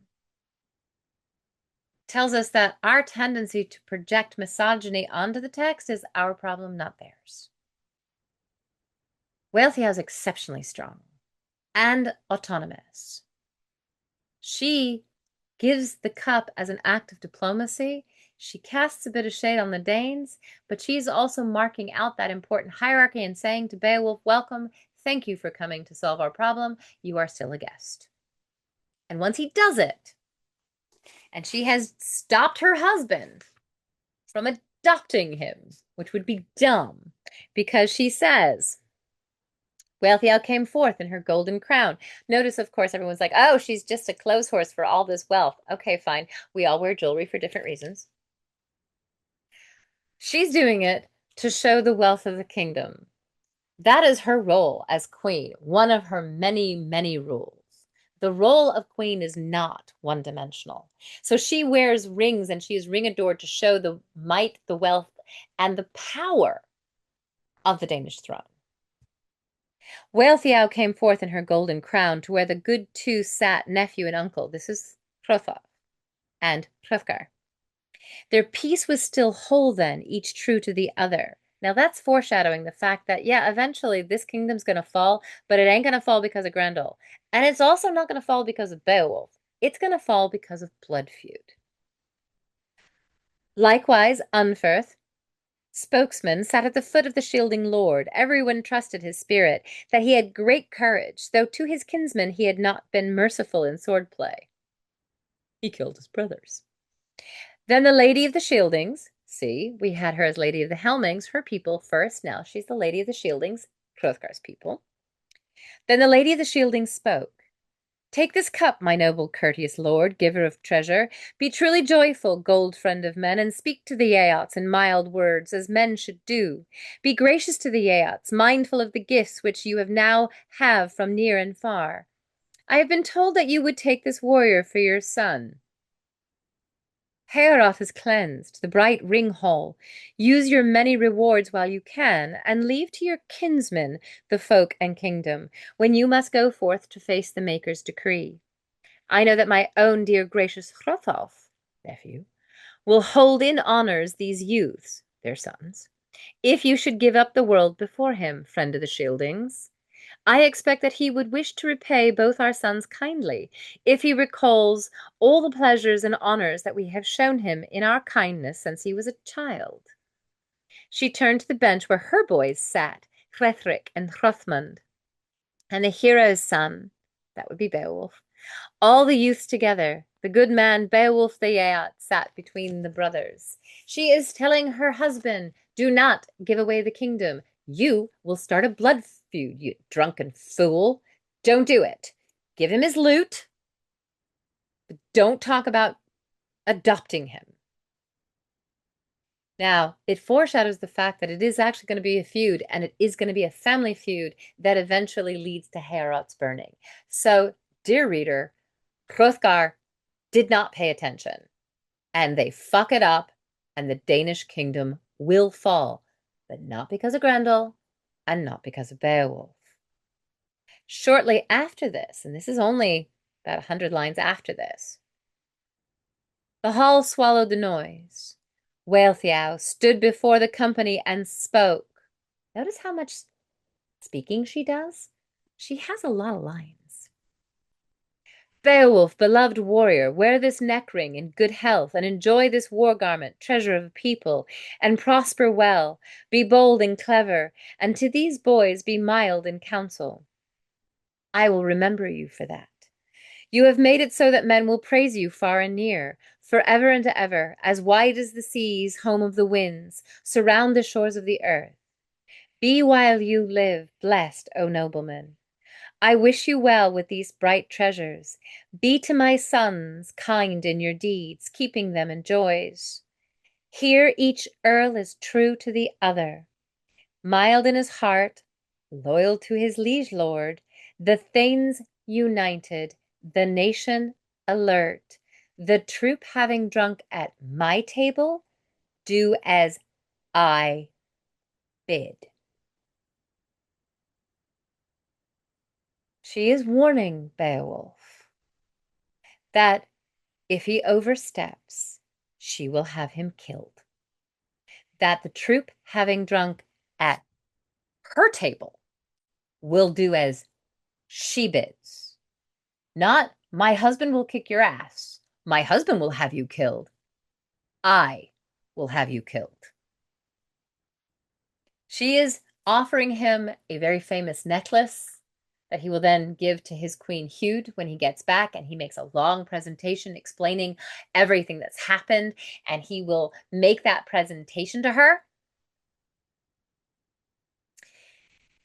tells us that our tendency to project misogyny onto the text is our problem, not theirs. Wealhtheow is exceptionally strong. and autonomous. She gives the cup as an act of diplomacy. She casts a bit of shade on the Danes, but she's also marking out that important hierarchy and saying to Beowulf, welcome, thank you for coming to solve our problem. You are still a guest. And once he does it, and she has stopped her husband from adopting him, which would be dumb, because she says, Wealhtheow came forth in her golden crown. Notice, of course, everyone's like, oh, she's just a clothes horse for all this wealth. Okay, fine. We all wear jewelry for different reasons. She's doing it to show the wealth of the kingdom. That is her role as queen, one of her many, many rules. The role of queen is not one-dimensional. So she wears rings and she is ring adored to show the might, the wealth, and the power of the Danish throne. Wealhtheow came forth in her golden crown to where the good two sat, nephew and uncle. This is Hrothgar and Hrothgar. Their peace was still whole then, each true to the other. Now that's foreshadowing the fact that, yeah, eventually this kingdom's going to fall, but it ain't going to fall because of Grendel. And it's also not going to fall because of Beowulf. It's going to fall because of blood feud. Likewise, Unferth, spokesman, sat at the foot of the shielding lord. Everyone trusted his spirit, that he had great courage, though to his kinsmen he had not been merciful in swordplay. He killed his brothers. Then the Lady of the Shieldings, see, we had her as Lady of the Helmings, her people first, now she's the Lady of the Shieldings, Hrothgar's people. Then the Lady of the Shieldings spoke. Take this cup, my noble courteous lord, giver of treasure. Be truly joyful, gold friend of men, and speak to the Geats in mild words, as men should do. Be gracious to the Geats, mindful of the gifts which you have from near and far. I have been told that you would take this warrior for your son. Heorot is cleansed, the bright ring hall. Use your many rewards while you can, and leave to your kinsmen the folk and kingdom, when you must go forth to face the Maker's decree. I know that my own dear gracious Hrothulf, nephew, will hold in honors these youths, their sons, if you should give up the world before him, friend of the Shieldings. I expect that he would wish to repay both our sons kindly, if he recalls all the pleasures and honors that we have shown him in our kindness since he was a child. She turned to the bench where her boys sat, Hrethric and Hrothmund, and the hero's son, that would be Beowulf, all the youths together. The good man Beowulf the Geat sat between the brothers. She is telling her husband, do not give away the kingdom. You will start a blood feud, you drunken fool. Don't do it. Give him his loot, but don't talk about adopting him. Now, it foreshadows the fact that it is actually going to be a feud, and it is going to be a family feud that eventually leads to Heorot's burning. So, dear reader, Hrothgar did not pay attention, and they fuck it up, and the Danish kingdom will fall, but not because of Grendel, and not because of Beowulf. Shortly after this, and this is only about 100 lines after this, the hall swallowed the noise. Wealhtheow stood before the company and spoke. Notice how much speaking she does? She has a lot of lines. Beowulf, beloved warrior, wear this neck ring in good health, and enjoy this war garment, treasure of a people, and prosper well. Be bold and clever, and to these boys be mild in counsel. I will remember you for that. You have made it so that men will praise you far and near, forever and ever, as wide as the seas, home of the winds, surround the shores of the earth. Be while you live blessed, O nobleman. I wish you well with these bright treasures. Be to my sons kind in your deeds, keeping them in joys. Here each earl is true to the other, mild in his heart, loyal to his liege lord, the thanes united, the nation alert, the troop having drunk at my table, do as I bid. She is warning Beowulf that if he oversteps, she will have him killed. That the troop having drunk at her table will do as She bids. Not, my husband will kick your ass. My husband will have you killed. I will have you killed. She is offering him a very famous necklace that he will then give to his queen Hwaet when he gets back, and he makes a long presentation explaining everything that's happened, and he will make that presentation to her.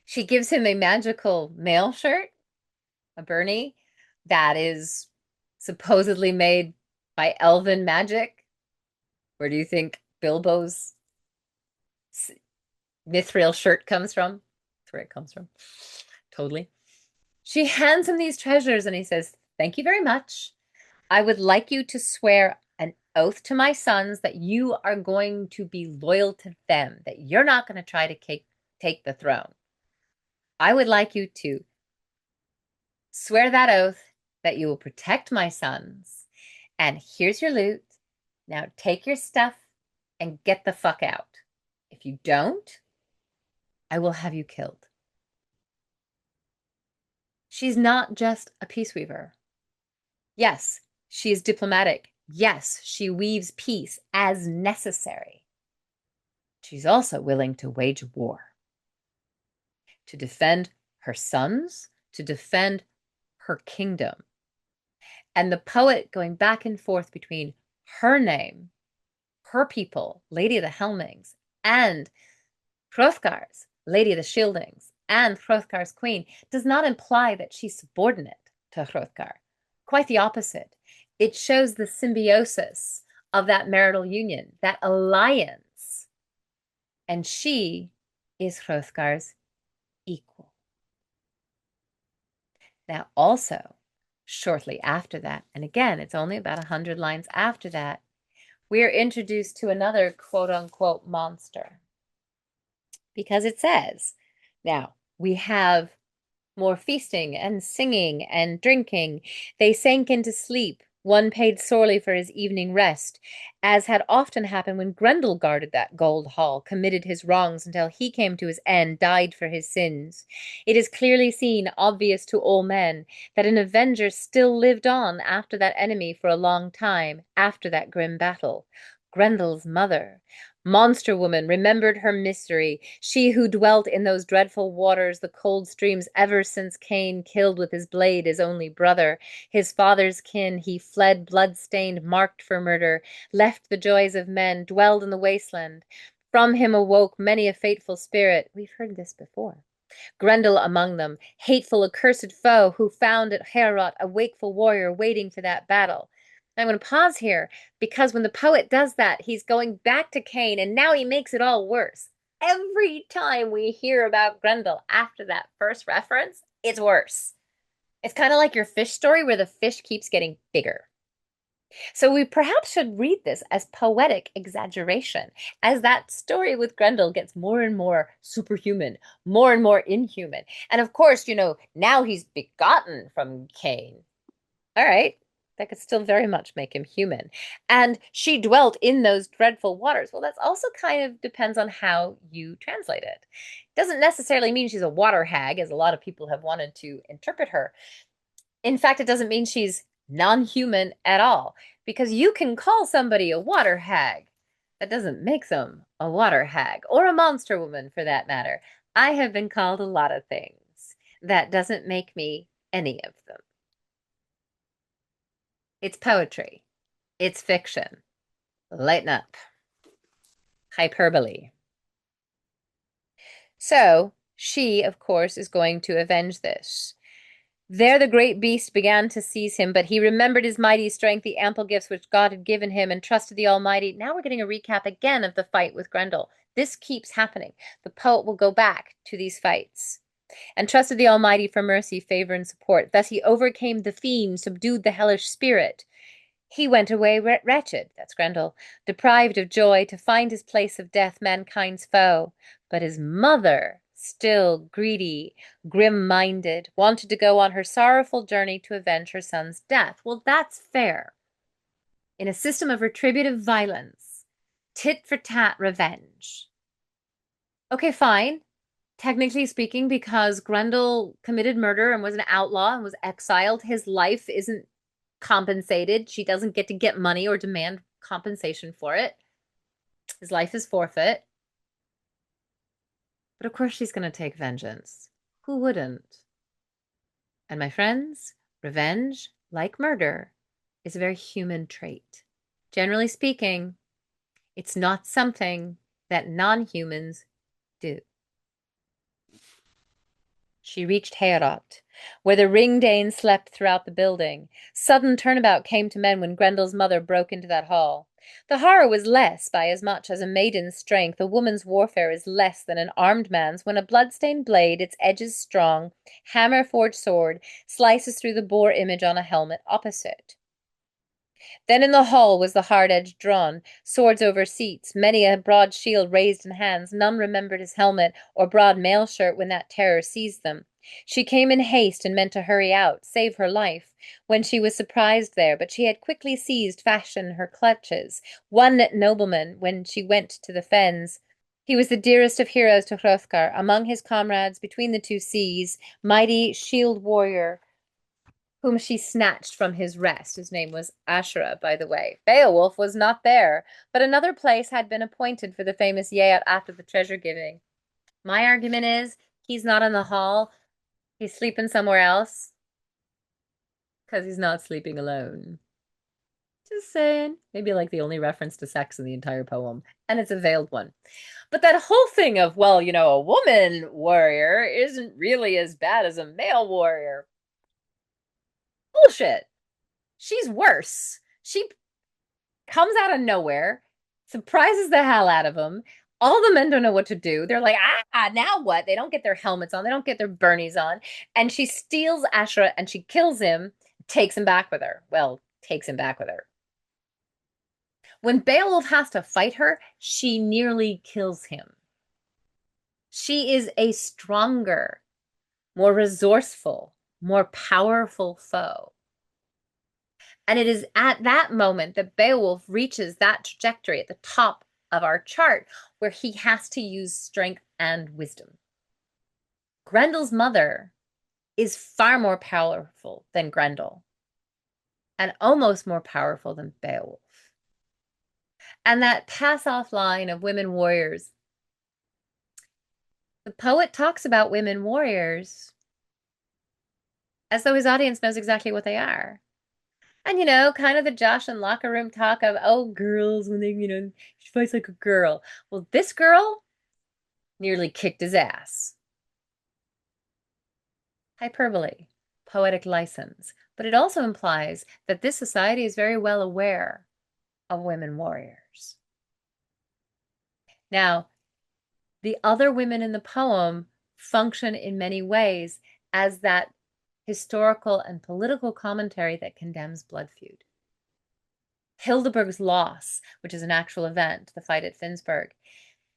She gives him a magical mail shirt, a Bernie, that is supposedly made by elven magic. Where do you think Bilbo's mithril shirt comes from? That's where it comes from. Totally. She hands him these treasures and he says, "Thank you very much. I would like you to swear an oath to my sons that you are going to be loyal to them, that you're not going to try to take the throne. I would like you to swear that oath that you will protect my sons. And here's your loot. Now take your stuff and get the fuck out. If you don't, I will have you killed." She's not just a peace weaver. Yes, she is diplomatic. Yes, she weaves peace as necessary. She's also willing to wage war, to defend her sons, to defend her kingdom. And the poet going back and forth between her name, her people, Lady of the Helmings, and Hrothgar's, Lady of the Shieldings, and Hrothgar's queen, does not imply that she's subordinate to Hrothgar. Quite the opposite. It shows the symbiosis of that marital union, that alliance. And she is Hrothgar's equal. Now, also, shortly after that, and again, it's only about 100 lines after that, we are introduced to another quote unquote monster. Because it says, now we have more feasting and singing and drinking. They sank into sleep. One paid sorely for his evening rest, as had often happened when Grendel guarded that gold hall, committed his wrongs until he came to his end, died for his sins. It is clearly seen, obvious to all men, that an avenger still lived on after that enemy for a long time, after that grim battle. Grendel's mother, monster woman, remembered her misery, she who dwelt in those dreadful waters, the cold streams, ever since Cain killed with his blade his only brother, his father's kin. He fled blood-stained, marked for murder, left the joys of men, dwelled in the wasteland. From him awoke many a fateful spirit. We've heard this before. Grendel among them, hateful, accursed foe, who found at Heorot a wakeful warrior waiting for that battle. I'm going to pause here because when the poet does that, he's going back to Cain, and now he makes it all worse. Every time we hear about Grendel after that first reference, it's worse. It's kind of like your fish story where the fish keeps getting bigger. So we perhaps should read this as poetic exaggeration, as that story with Grendel gets more and more superhuman, more and more inhuman. And of course, now he's begotten from Cain. All right, that could still very much make him human. And she dwelt in those dreadful waters. Well, that's also kind of depends on how you translate it. Doesn't necessarily mean she's a water hag, as a lot of people have wanted to interpret her. In fact, it doesn't mean she's non-human at all, because you can call somebody a water hag. That doesn't make them a water hag, or a monster woman for that matter. I have been called a lot of things. That doesn't make me any of them. It's poetry. It's fiction. Lighten up. Hyperbole. So, she, of course, is going to avenge this. There the great beast began to seize him, but he remembered his mighty strength, the ample gifts which God had given him, and trusted the Almighty. Now we're getting a recap again of the fight with Grendel. This keeps happening. The poet will go back to these fights. And trusted the Almighty for mercy, favor, and support. Thus he overcame the fiend, subdued the hellish spirit. He went away wretched, that's Grendel, deprived of joy, to find his place of death, mankind's foe. But his mother, still greedy, grim-minded, wanted to go on her sorrowful journey to avenge her son's death. Well, that's fair. In a system of retributive violence, tit-for-tat revenge. Okay, fine. Technically speaking, because Grendel committed murder and was an outlaw and was exiled, his life isn't compensated. She doesn't get to get money or demand compensation for it. His life is forfeit. But of course, she's going to take vengeance. Who wouldn't? And my friends, revenge, like murder, is a very human trait. Generally speaking, it's not something that non-humans do. She reached Heorot, where the Ring-Danes slept throughout the building. Sudden turnabout came to men when Grendel's mother broke into that hall. The horror was less by as much as a maiden's strength. A woman's warfare is less than an armed man's when a blood-stained blade, its edges strong, hammer-forged sword, slices through the boar image on a helmet opposite. Then in the hall was the hard edge drawn, swords over seats, many a broad shield raised in hands. None remembered his helmet or broad mail shirt when that terror seized them. She came in haste and meant to hurry out, save her life, when she was surprised there, but she had quickly seized fashion in her clutches. One nobleman, when she went to the fens, he was the dearest of heroes to Hrothgar, among his comrades between the two seas, mighty shield warrior, whom she snatched from his rest. His name was Ashura, by the way. Beowulf was not there, but another place had been appointed for the famous Hwaet after the treasure giving. My argument is he's not in the hall. He's sleeping somewhere else because he's not sleeping alone. Just saying. Maybe like the only reference to sex in the entire poem, and it's a veiled one. But that whole thing of, well, a woman warrior isn't really as bad as a male warrior. Bullshit. She's worse. She comes out of nowhere, surprises the hell out of them. All the men don't know what to do. They're like, now what? They don't get their helmets on. They don't get their burnies on. And she steals Ashura and she kills him, takes him back with her. Well, takes him back with her. When Beowulf has to fight her, she nearly kills him. She is a stronger, more resourceful, more powerful foe. And it is at that moment that Beowulf reaches that trajectory at the top of our chart where he has to use strength and wisdom. Grendel's mother is far more powerful than Grendel and almost more powerful than Beowulf. And that pass-off line of women warriors, the poet talks about women warriors as though his audience knows exactly what they are. And, kind of the Josh and locker room talk of, oh, girls, when they, she fights like a girl. Well, this girl nearly kicked his ass. Hyperbole, poetic license. But it also implies that this society is very well aware of women warriors. Now, the other women in the poem function in many ways as that historical and political commentary that condemns blood feud. Hildeburg's loss, which is an actual event, the fight at Finnsburg,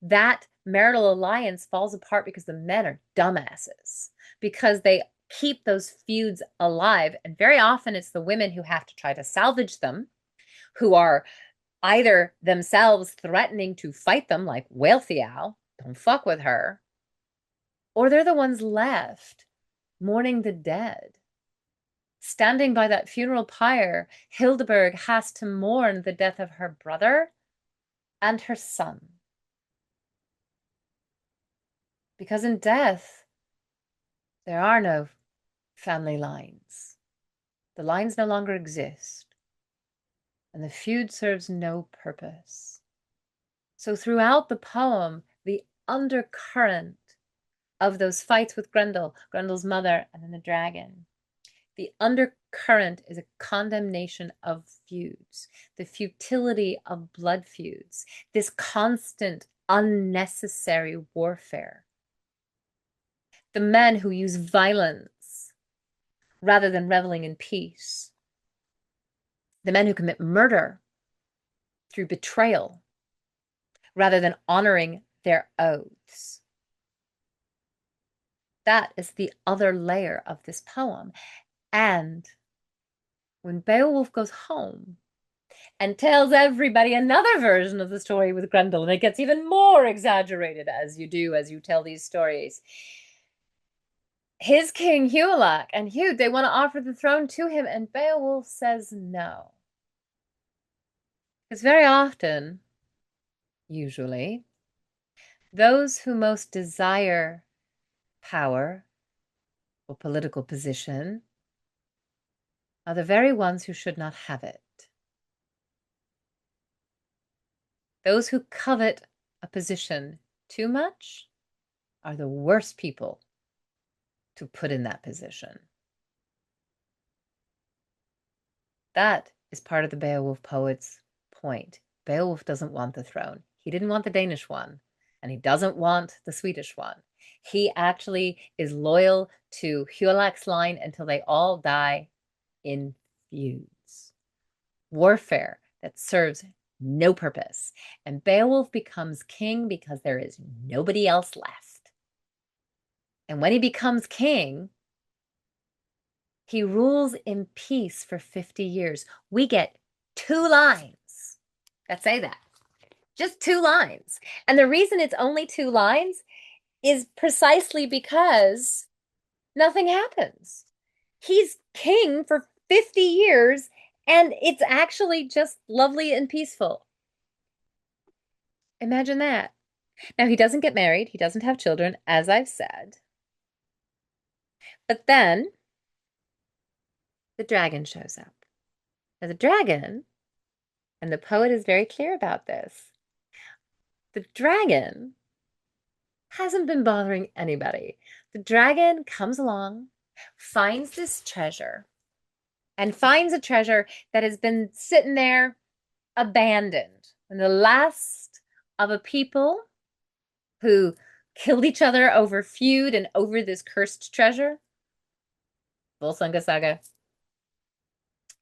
that marital alliance falls apart because the men are dumbasses, because they keep those feuds alive. And very often it's the women who have to try to salvage them, who are either themselves threatening to fight them, like Wealhtheow, don't fuck with her, or they're the ones left mourning the dead. Standing by that funeral pyre, Hildeburg has to mourn the death of her brother and her son. Because in death, there are no family lines. The lines no longer exist. And the feud serves no purpose. So throughout the poem, the undercurrent of those fights with Grendel's mother, and then the dragon, the undercurrent is a condemnation of feuds, the futility of blood feuds, this constant, unnecessary warfare. The men who use violence rather than reveling in peace. The men who commit murder through betrayal rather than honoring their oaths. That is the other layer of this poem. And when Beowulf goes home and tells everybody another version of the story with Grendel, and it gets even more exaggerated as you tell these stories. His king Hugelac and Hugh, they want to offer the throne to him, and Beowulf says no. Because very often, usually, those who most desire power or political position are the very ones who should not have it. Those who covet a position too much are the worst people to put in that position. That is part of the Beowulf poet's point. Beowulf doesn't want the throne. He didn't want the Danish one, and he doesn't want the Swedish one. He actually is loyal to Hughelac's line until they all die in feuds. Warfare that serves no purpose. And Beowulf becomes king because there is nobody else left. And when he becomes king, he rules in peace for 50 years. We get 2 lines that say that. Just 2 lines. And the reason it's only 2 lines is precisely because nothing happens. He's king for 50 years, and it's actually just lovely and peaceful. Imagine that. Now, he doesn't get married. He doesn't have children, as I've said. But then the dragon shows up. Now, the dragon, and the poet is very clear about this, the dragon hasn't been bothering anybody. The dragon comes along, finds this treasure, and finds a treasure that has been sitting there abandoned. And the last of a people who killed each other over feud and over this cursed treasure. Volsunga Saga.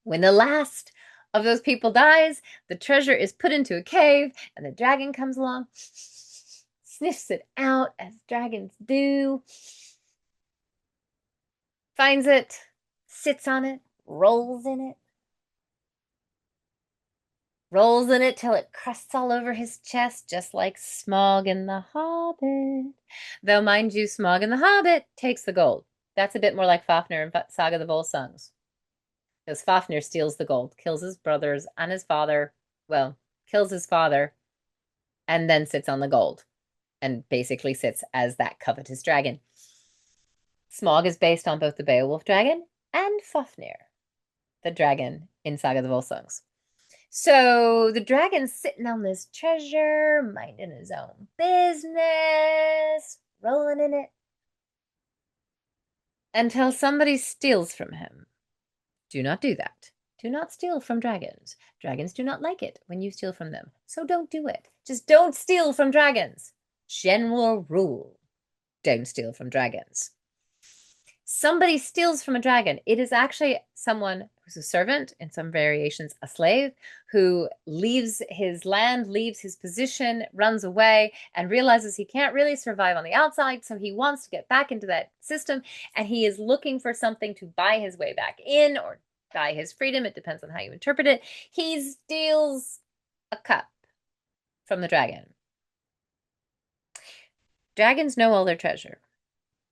When the last of those people dies, the treasure is put into a cave, and the dragon comes along, sniffs it out as dragons do, finds it, sits on it, rolls in it till it crusts all over his chest, just like Smaug in The Hobbit. Though, mind you, Smaug in The Hobbit takes the gold. That's a bit more like Fafnir in Saga of the Volsungs. Because Fafnir steals the gold, kills his brothers and his father. Well, kills his father and then sits on the gold and basically sits as that covetous dragon. Smaug is based on both the Beowulf dragon and Fafnir, the dragon in Saga of the Volsungs. So the dragon's sitting on this treasure, minding his own business, rolling in it, until somebody steals from him. Do not do that. Do not steal from dragons. Dragons do not like it when you steal from them. So don't do it. Just don't steal from dragons. General rule. Don't steal from dragons. Somebody steals from a dragon. It is actually someone who's a servant, in some variations a slave, who leaves his land, leaves his position, runs away, and realizes he can't really survive on the outside, so he wants to get back into that system, and he is looking for something to buy his way back in or buy his freedom. It depends on how you interpret it. He steals a cup from the dragon. Dragons know all their treasure.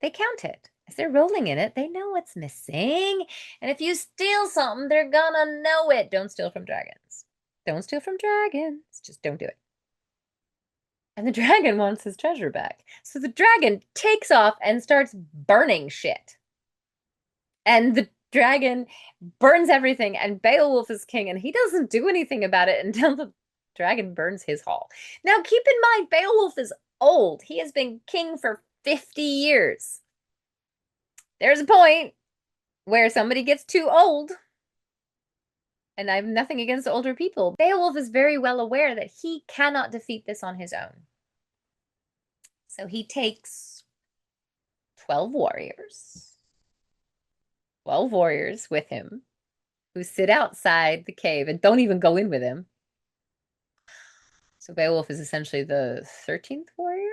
They count it. As they're rolling in it, they know what's missing. And if you steal something, they're gonna know it. Don't steal from dragons. Don't steal from dragons. Just don't do it. And the dragon wants his treasure back. So the dragon takes off and starts burning shit. And the dragon burns everything, and Beowulf is king, and he doesn't do anything about it until the dragon burns his hall. Now, keep in mind, Beowulf is old. He has been king for 50 years. There's a point where somebody gets too old, and I have nothing against older people. Beowulf is very well aware that he cannot defeat this on his own. So he takes 12 warriors with him who sit outside the cave and don't even go in with him. So Beowulf is essentially the 13th warrior.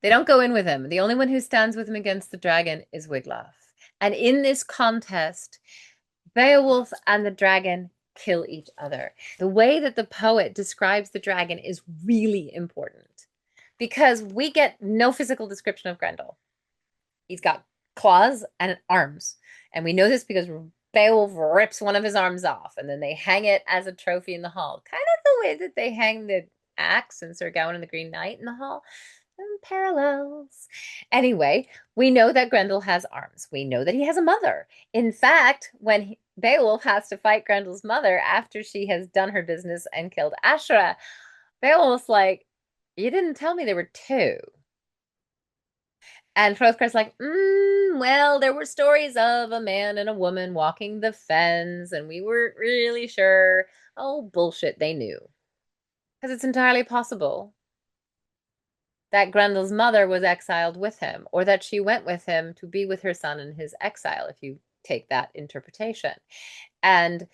They don't go in with him. The only one who stands with him against the dragon is Wiglaf. And in this contest, Beowulf and the dragon kill each other. The way that the poet describes the dragon is really important because we get no physical description of Grendel. He's got claws and arms. And we know this because Beowulf rips one of his arms off and then they hang it as a trophy in the hall. Kind of the way that they hang the axe in Sir Gawain and the Green Knight in the hall. Parallels. Anyway, we know that Grendel has arms. We know that he has a mother. In fact, when Beowulf has to fight Grendel's mother after she has done her business and killed Ashra, Beowulf's like, you didn't tell me there were two. And Hrothgar's like, well, there were stories of a man and a woman walking the fens, and we weren't really sure. Oh, bullshit, they knew. Because it's entirely possible that Grendel's mother was exiled with him, or that she went with him to be with her son in his exile, if you take that interpretation. And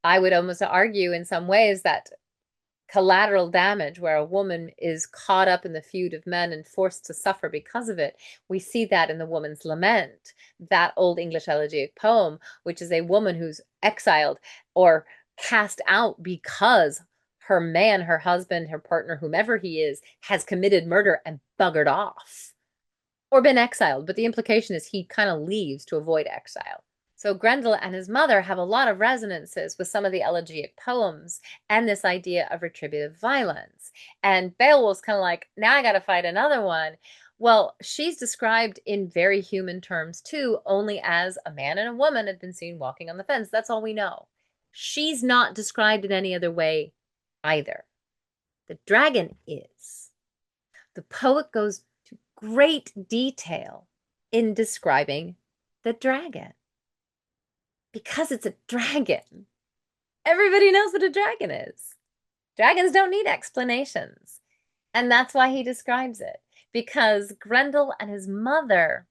I would almost argue in some ways that collateral damage, where a woman is caught up in the feud of men and forced to suffer because of it, we see that in The Woman's Lament, that old English elegiac poem, which is a woman who's exiled or cast out because her man, her husband, her partner, whomever he is, has committed murder and buggered off or been exiled. But the implication is he kind of leaves to avoid exile. So Grendel and his mother have a lot of resonances with some of the elegiac poems and this idea of retributive violence. And Beowulf's kind of like, now I got to fight another one. Well, she's described in very human terms too, only as a man and a woman had been seen walking on the fence. That's all we know. She's not described in any other way either. The dragon is. The poet goes to great detail in describing the dragon. Because it's a dragon. Everybody knows what a dragon is. Dragons don't need explanations. And that's why he describes it. Because Grendel and his mother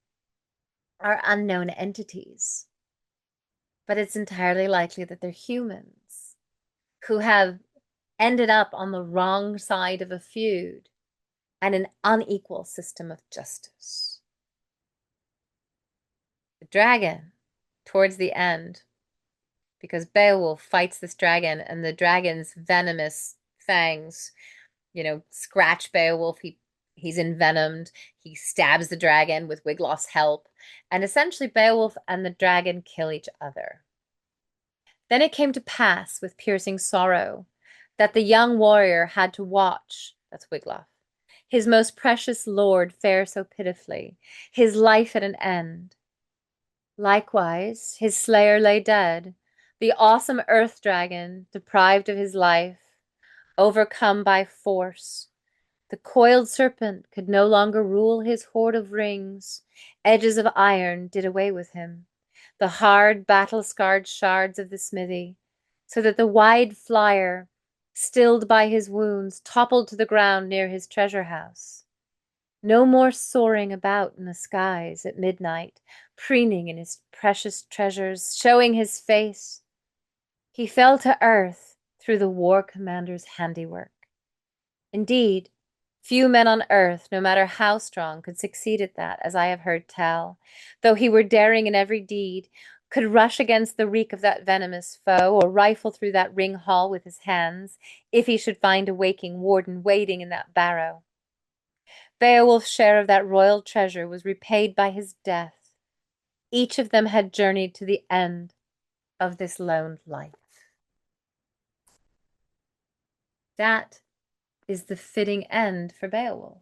are unknown entities. But it's entirely likely that they're humans who have ended up on the wrong side of a feud and an unequal system of justice. The dragon, towards the end, because Beowulf fights this dragon and the dragon's venomous fangs, scratch Beowulf. He's envenomed. He stabs the dragon with Wiglaf's help. And essentially Beowulf and the dragon kill each other. Then it came to pass with piercing sorrow that the young warrior had to watch, that's Wiglaf, his most precious lord fare so pitifully, his life at an end. Likewise, his slayer lay dead, the awesome earth dragon, deprived of his life, overcome by force. The coiled serpent could no longer rule his hoard of rings. Edges of iron did away with him, the hard battle-scarred shards of the smithy, so that the wide flyer, stilled by his wounds, toppled to the ground near his treasure house. No more soaring about in the skies at midnight, preening in his precious treasures, showing his face. He fell to earth through the war commander's handiwork. Indeed, few men on earth, no matter how strong, could succeed at that, as I have heard tell, though he were daring in every deed, could rush against the reek of that venomous foe, or rifle through that ring hall with his hands, if he should find a waking warden waiting in that barrow. Beowulf's share of that royal treasure was repaid by his death. Each of them had journeyed to the end of this lone life. That is the fitting end for Beowulf.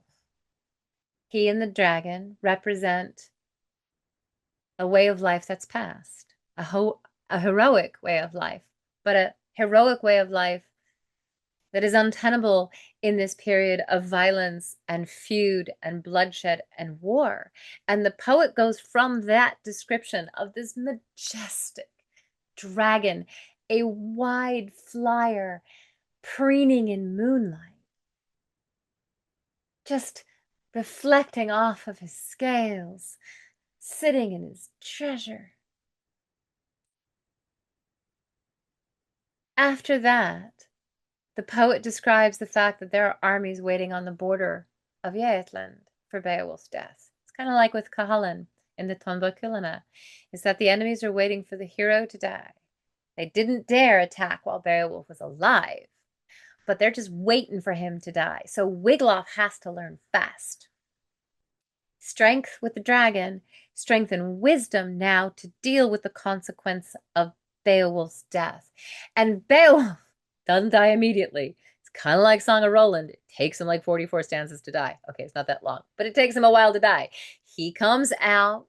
He and the dragon represent a way of life that's past, a heroic way of life, but a heroic way of life that is untenable in this period of violence and feud and bloodshed and war. And the poet goes from that description of this majestic dragon, a wide flyer, preening in moonlight, just reflecting off of his scales, sitting in his treasure. After that, the poet describes the fact that there are armies waiting on the border of Jætland for Beowulf's death. It's kind of like with Cuchulainn in the Tonbridgill, is that the enemies are waiting for the hero to die. They didn't dare attack while Beowulf was alive, but they're just waiting for him to die. So Wiglaf has to learn fast. Strength with the dragon, strength and wisdom now to deal with the consequence of Beowulf's death. And Beowulf doesn't die immediately. It's kind of like Song of Roland. It takes him like 44 stanzas to die. Okay, it's not that long, but it takes him a while to die. He comes out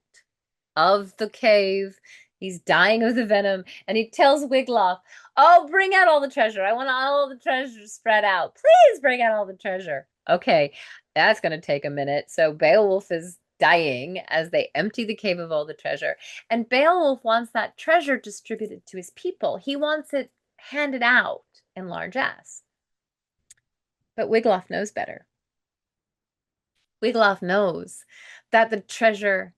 of the cave. He's dying of the venom, and he tells Wiglaf, "Oh, bring out all the treasure. I want all the treasure spread out. Please bring out all the treasure." Okay, that's going to take a minute. So Beowulf is dying as they empty the cave of all the treasure. And Beowulf wants that treasure distributed to his people. He wants it handed out in largesse. But Wiglaf knows better. Wiglaf knows that the treasure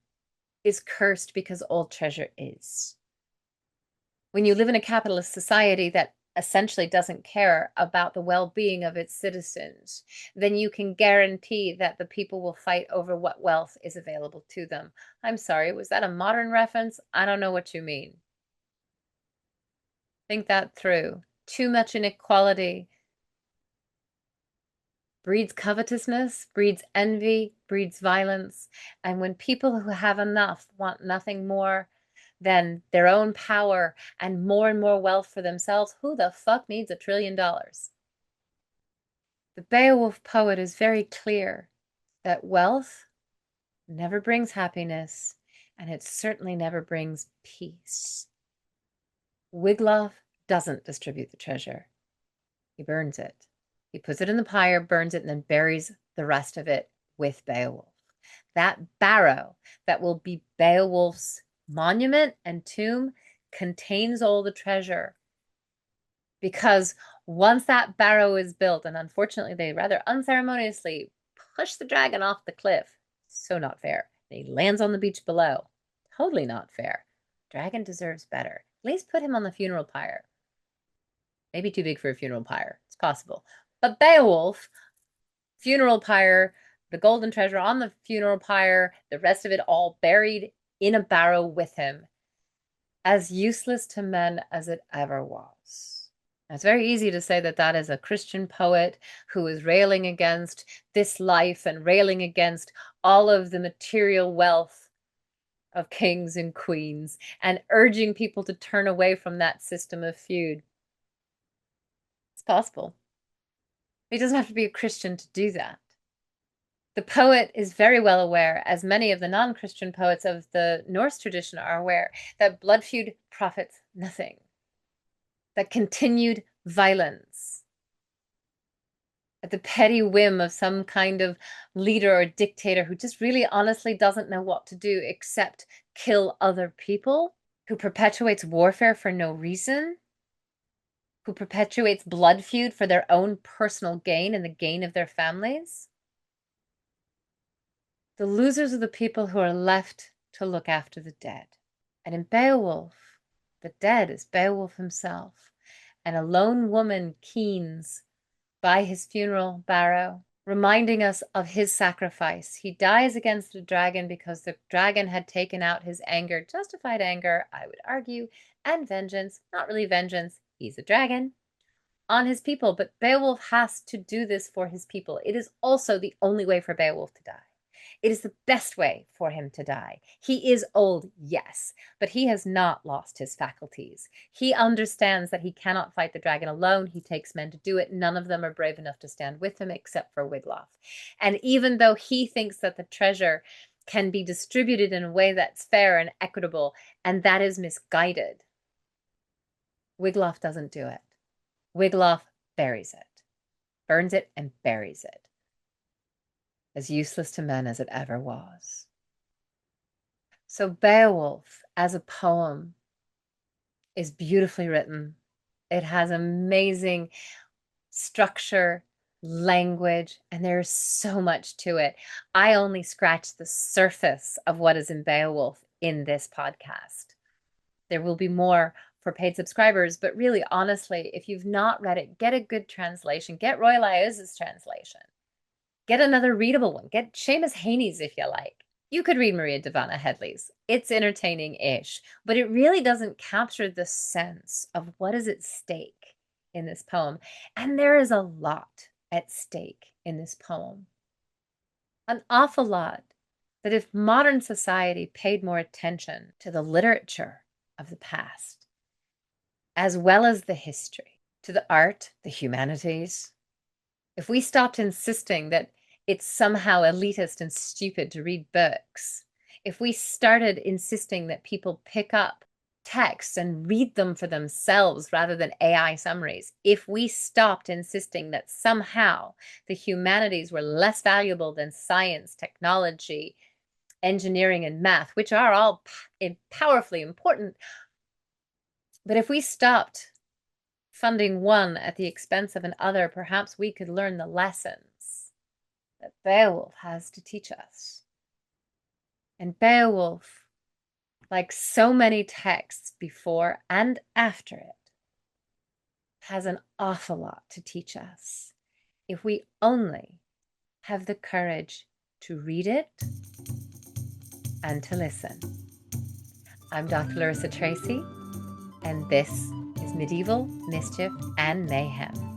is cursed because all treasure is. When you live in a capitalist society that essentially doesn't care about the well-being of its citizens, then you can guarantee that the people will fight over what wealth is available to them. I'm sorry, was that a modern reference? I don't know what you mean. Think that through. Too much inequality breeds covetousness, breeds envy, breeds violence. And when people who have enough want nothing more than their own power and more wealth for themselves, who the fuck needs $1 trillion? The Beowulf poet is very clear that wealth never brings happiness, and it certainly never brings peace. Wiglaf doesn't distribute the treasure. He burns it. He puts it in the pyre, burns it, and then buries the rest of it with Beowulf. That barrow that will be Beowulf's monument and tomb contains all the treasure. Because once that barrow is built, and unfortunately they rather unceremoniously push the dragon off the cliff, so not fair. And he lands on the beach below. Totally not fair. Dragon deserves better. At least put him on the funeral pyre. Maybe too big for a funeral pyre. It's possible. But Beowulf, funeral pyre, the golden treasure on the funeral pyre, the rest of it all buried in a barrow with him, as useless to men as it ever was. It's very easy to say that that is a Christian poet who is railing against this life and railing against all of the material wealth of kings and queens and urging people to turn away from that system of feud. It's possible. He doesn't have to be a Christian to do that. The poet is very well aware, as many of the non-Christian poets of the Norse tradition are aware, that blood feud profits nothing. That continued violence at the petty whim of some kind of leader or dictator who just really honestly doesn't know what to do except kill other people, who perpetuates warfare for no reason, who perpetuates blood feud for their own personal gain and the gain of their families. The losers are the people who are left to look after the dead. And in Beowulf, the dead is Beowulf himself, and a lone woman keens by his funeral barrow, reminding us of his sacrifice. He dies against the dragon because the dragon had taken out his anger, justified anger, I would argue, and vengeance, not really vengeance, he's a dragon, on his people. But Beowulf has to do this for his people. It is also the only way for Beowulf to die. It is the best way for him to die. He is old, yes, but he has not lost his faculties. He understands that he cannot fight the dragon alone. He takes men to do it. None of them are brave enough to stand with him except for Wiglaf. And even though he thinks that the treasure can be distributed in a way that's fair and equitable, and that is misguided, Wiglaf doesn't do it. Wiglaf buries it, burns it and buries it, as useless to men as it ever was. So Beowulf, as a poem, is beautifully written. It has amazing structure, language, and there's so much to it. I only scratched the surface of what is in Beowulf in this podcast. There will be more for paid subscribers, but really, honestly, if you've not read it, get a good translation. Get Roy Lioz's translation. Get another readable one. Get Seamus Heaney's if you like. You could read Maria Devana Headley's. It's entertaining-ish, but it really doesn't capture the sense of what is at stake in this poem. And there is a lot at stake in this poem. An awful lot that if modern society paid more attention to the literature of the past, as well as the history, to the art, the humanities, if we stopped insisting that it's somehow elitist and stupid to read books, if we started insisting that people pick up texts and read them for themselves rather than AI summaries, if we stopped insisting that somehow the humanities were less valuable than science, technology, engineering, and math, which are all powerfully important, but if we stopped funding one at the expense of another, perhaps we could learn the lessons that Beowulf has to teach us. And Beowulf, like so many texts before and after it, has an awful lot to teach us if we only have the courage to read it and to listen. I'm Dr. Larissa Tracy, and this is Medieval Mischief and Mayhem.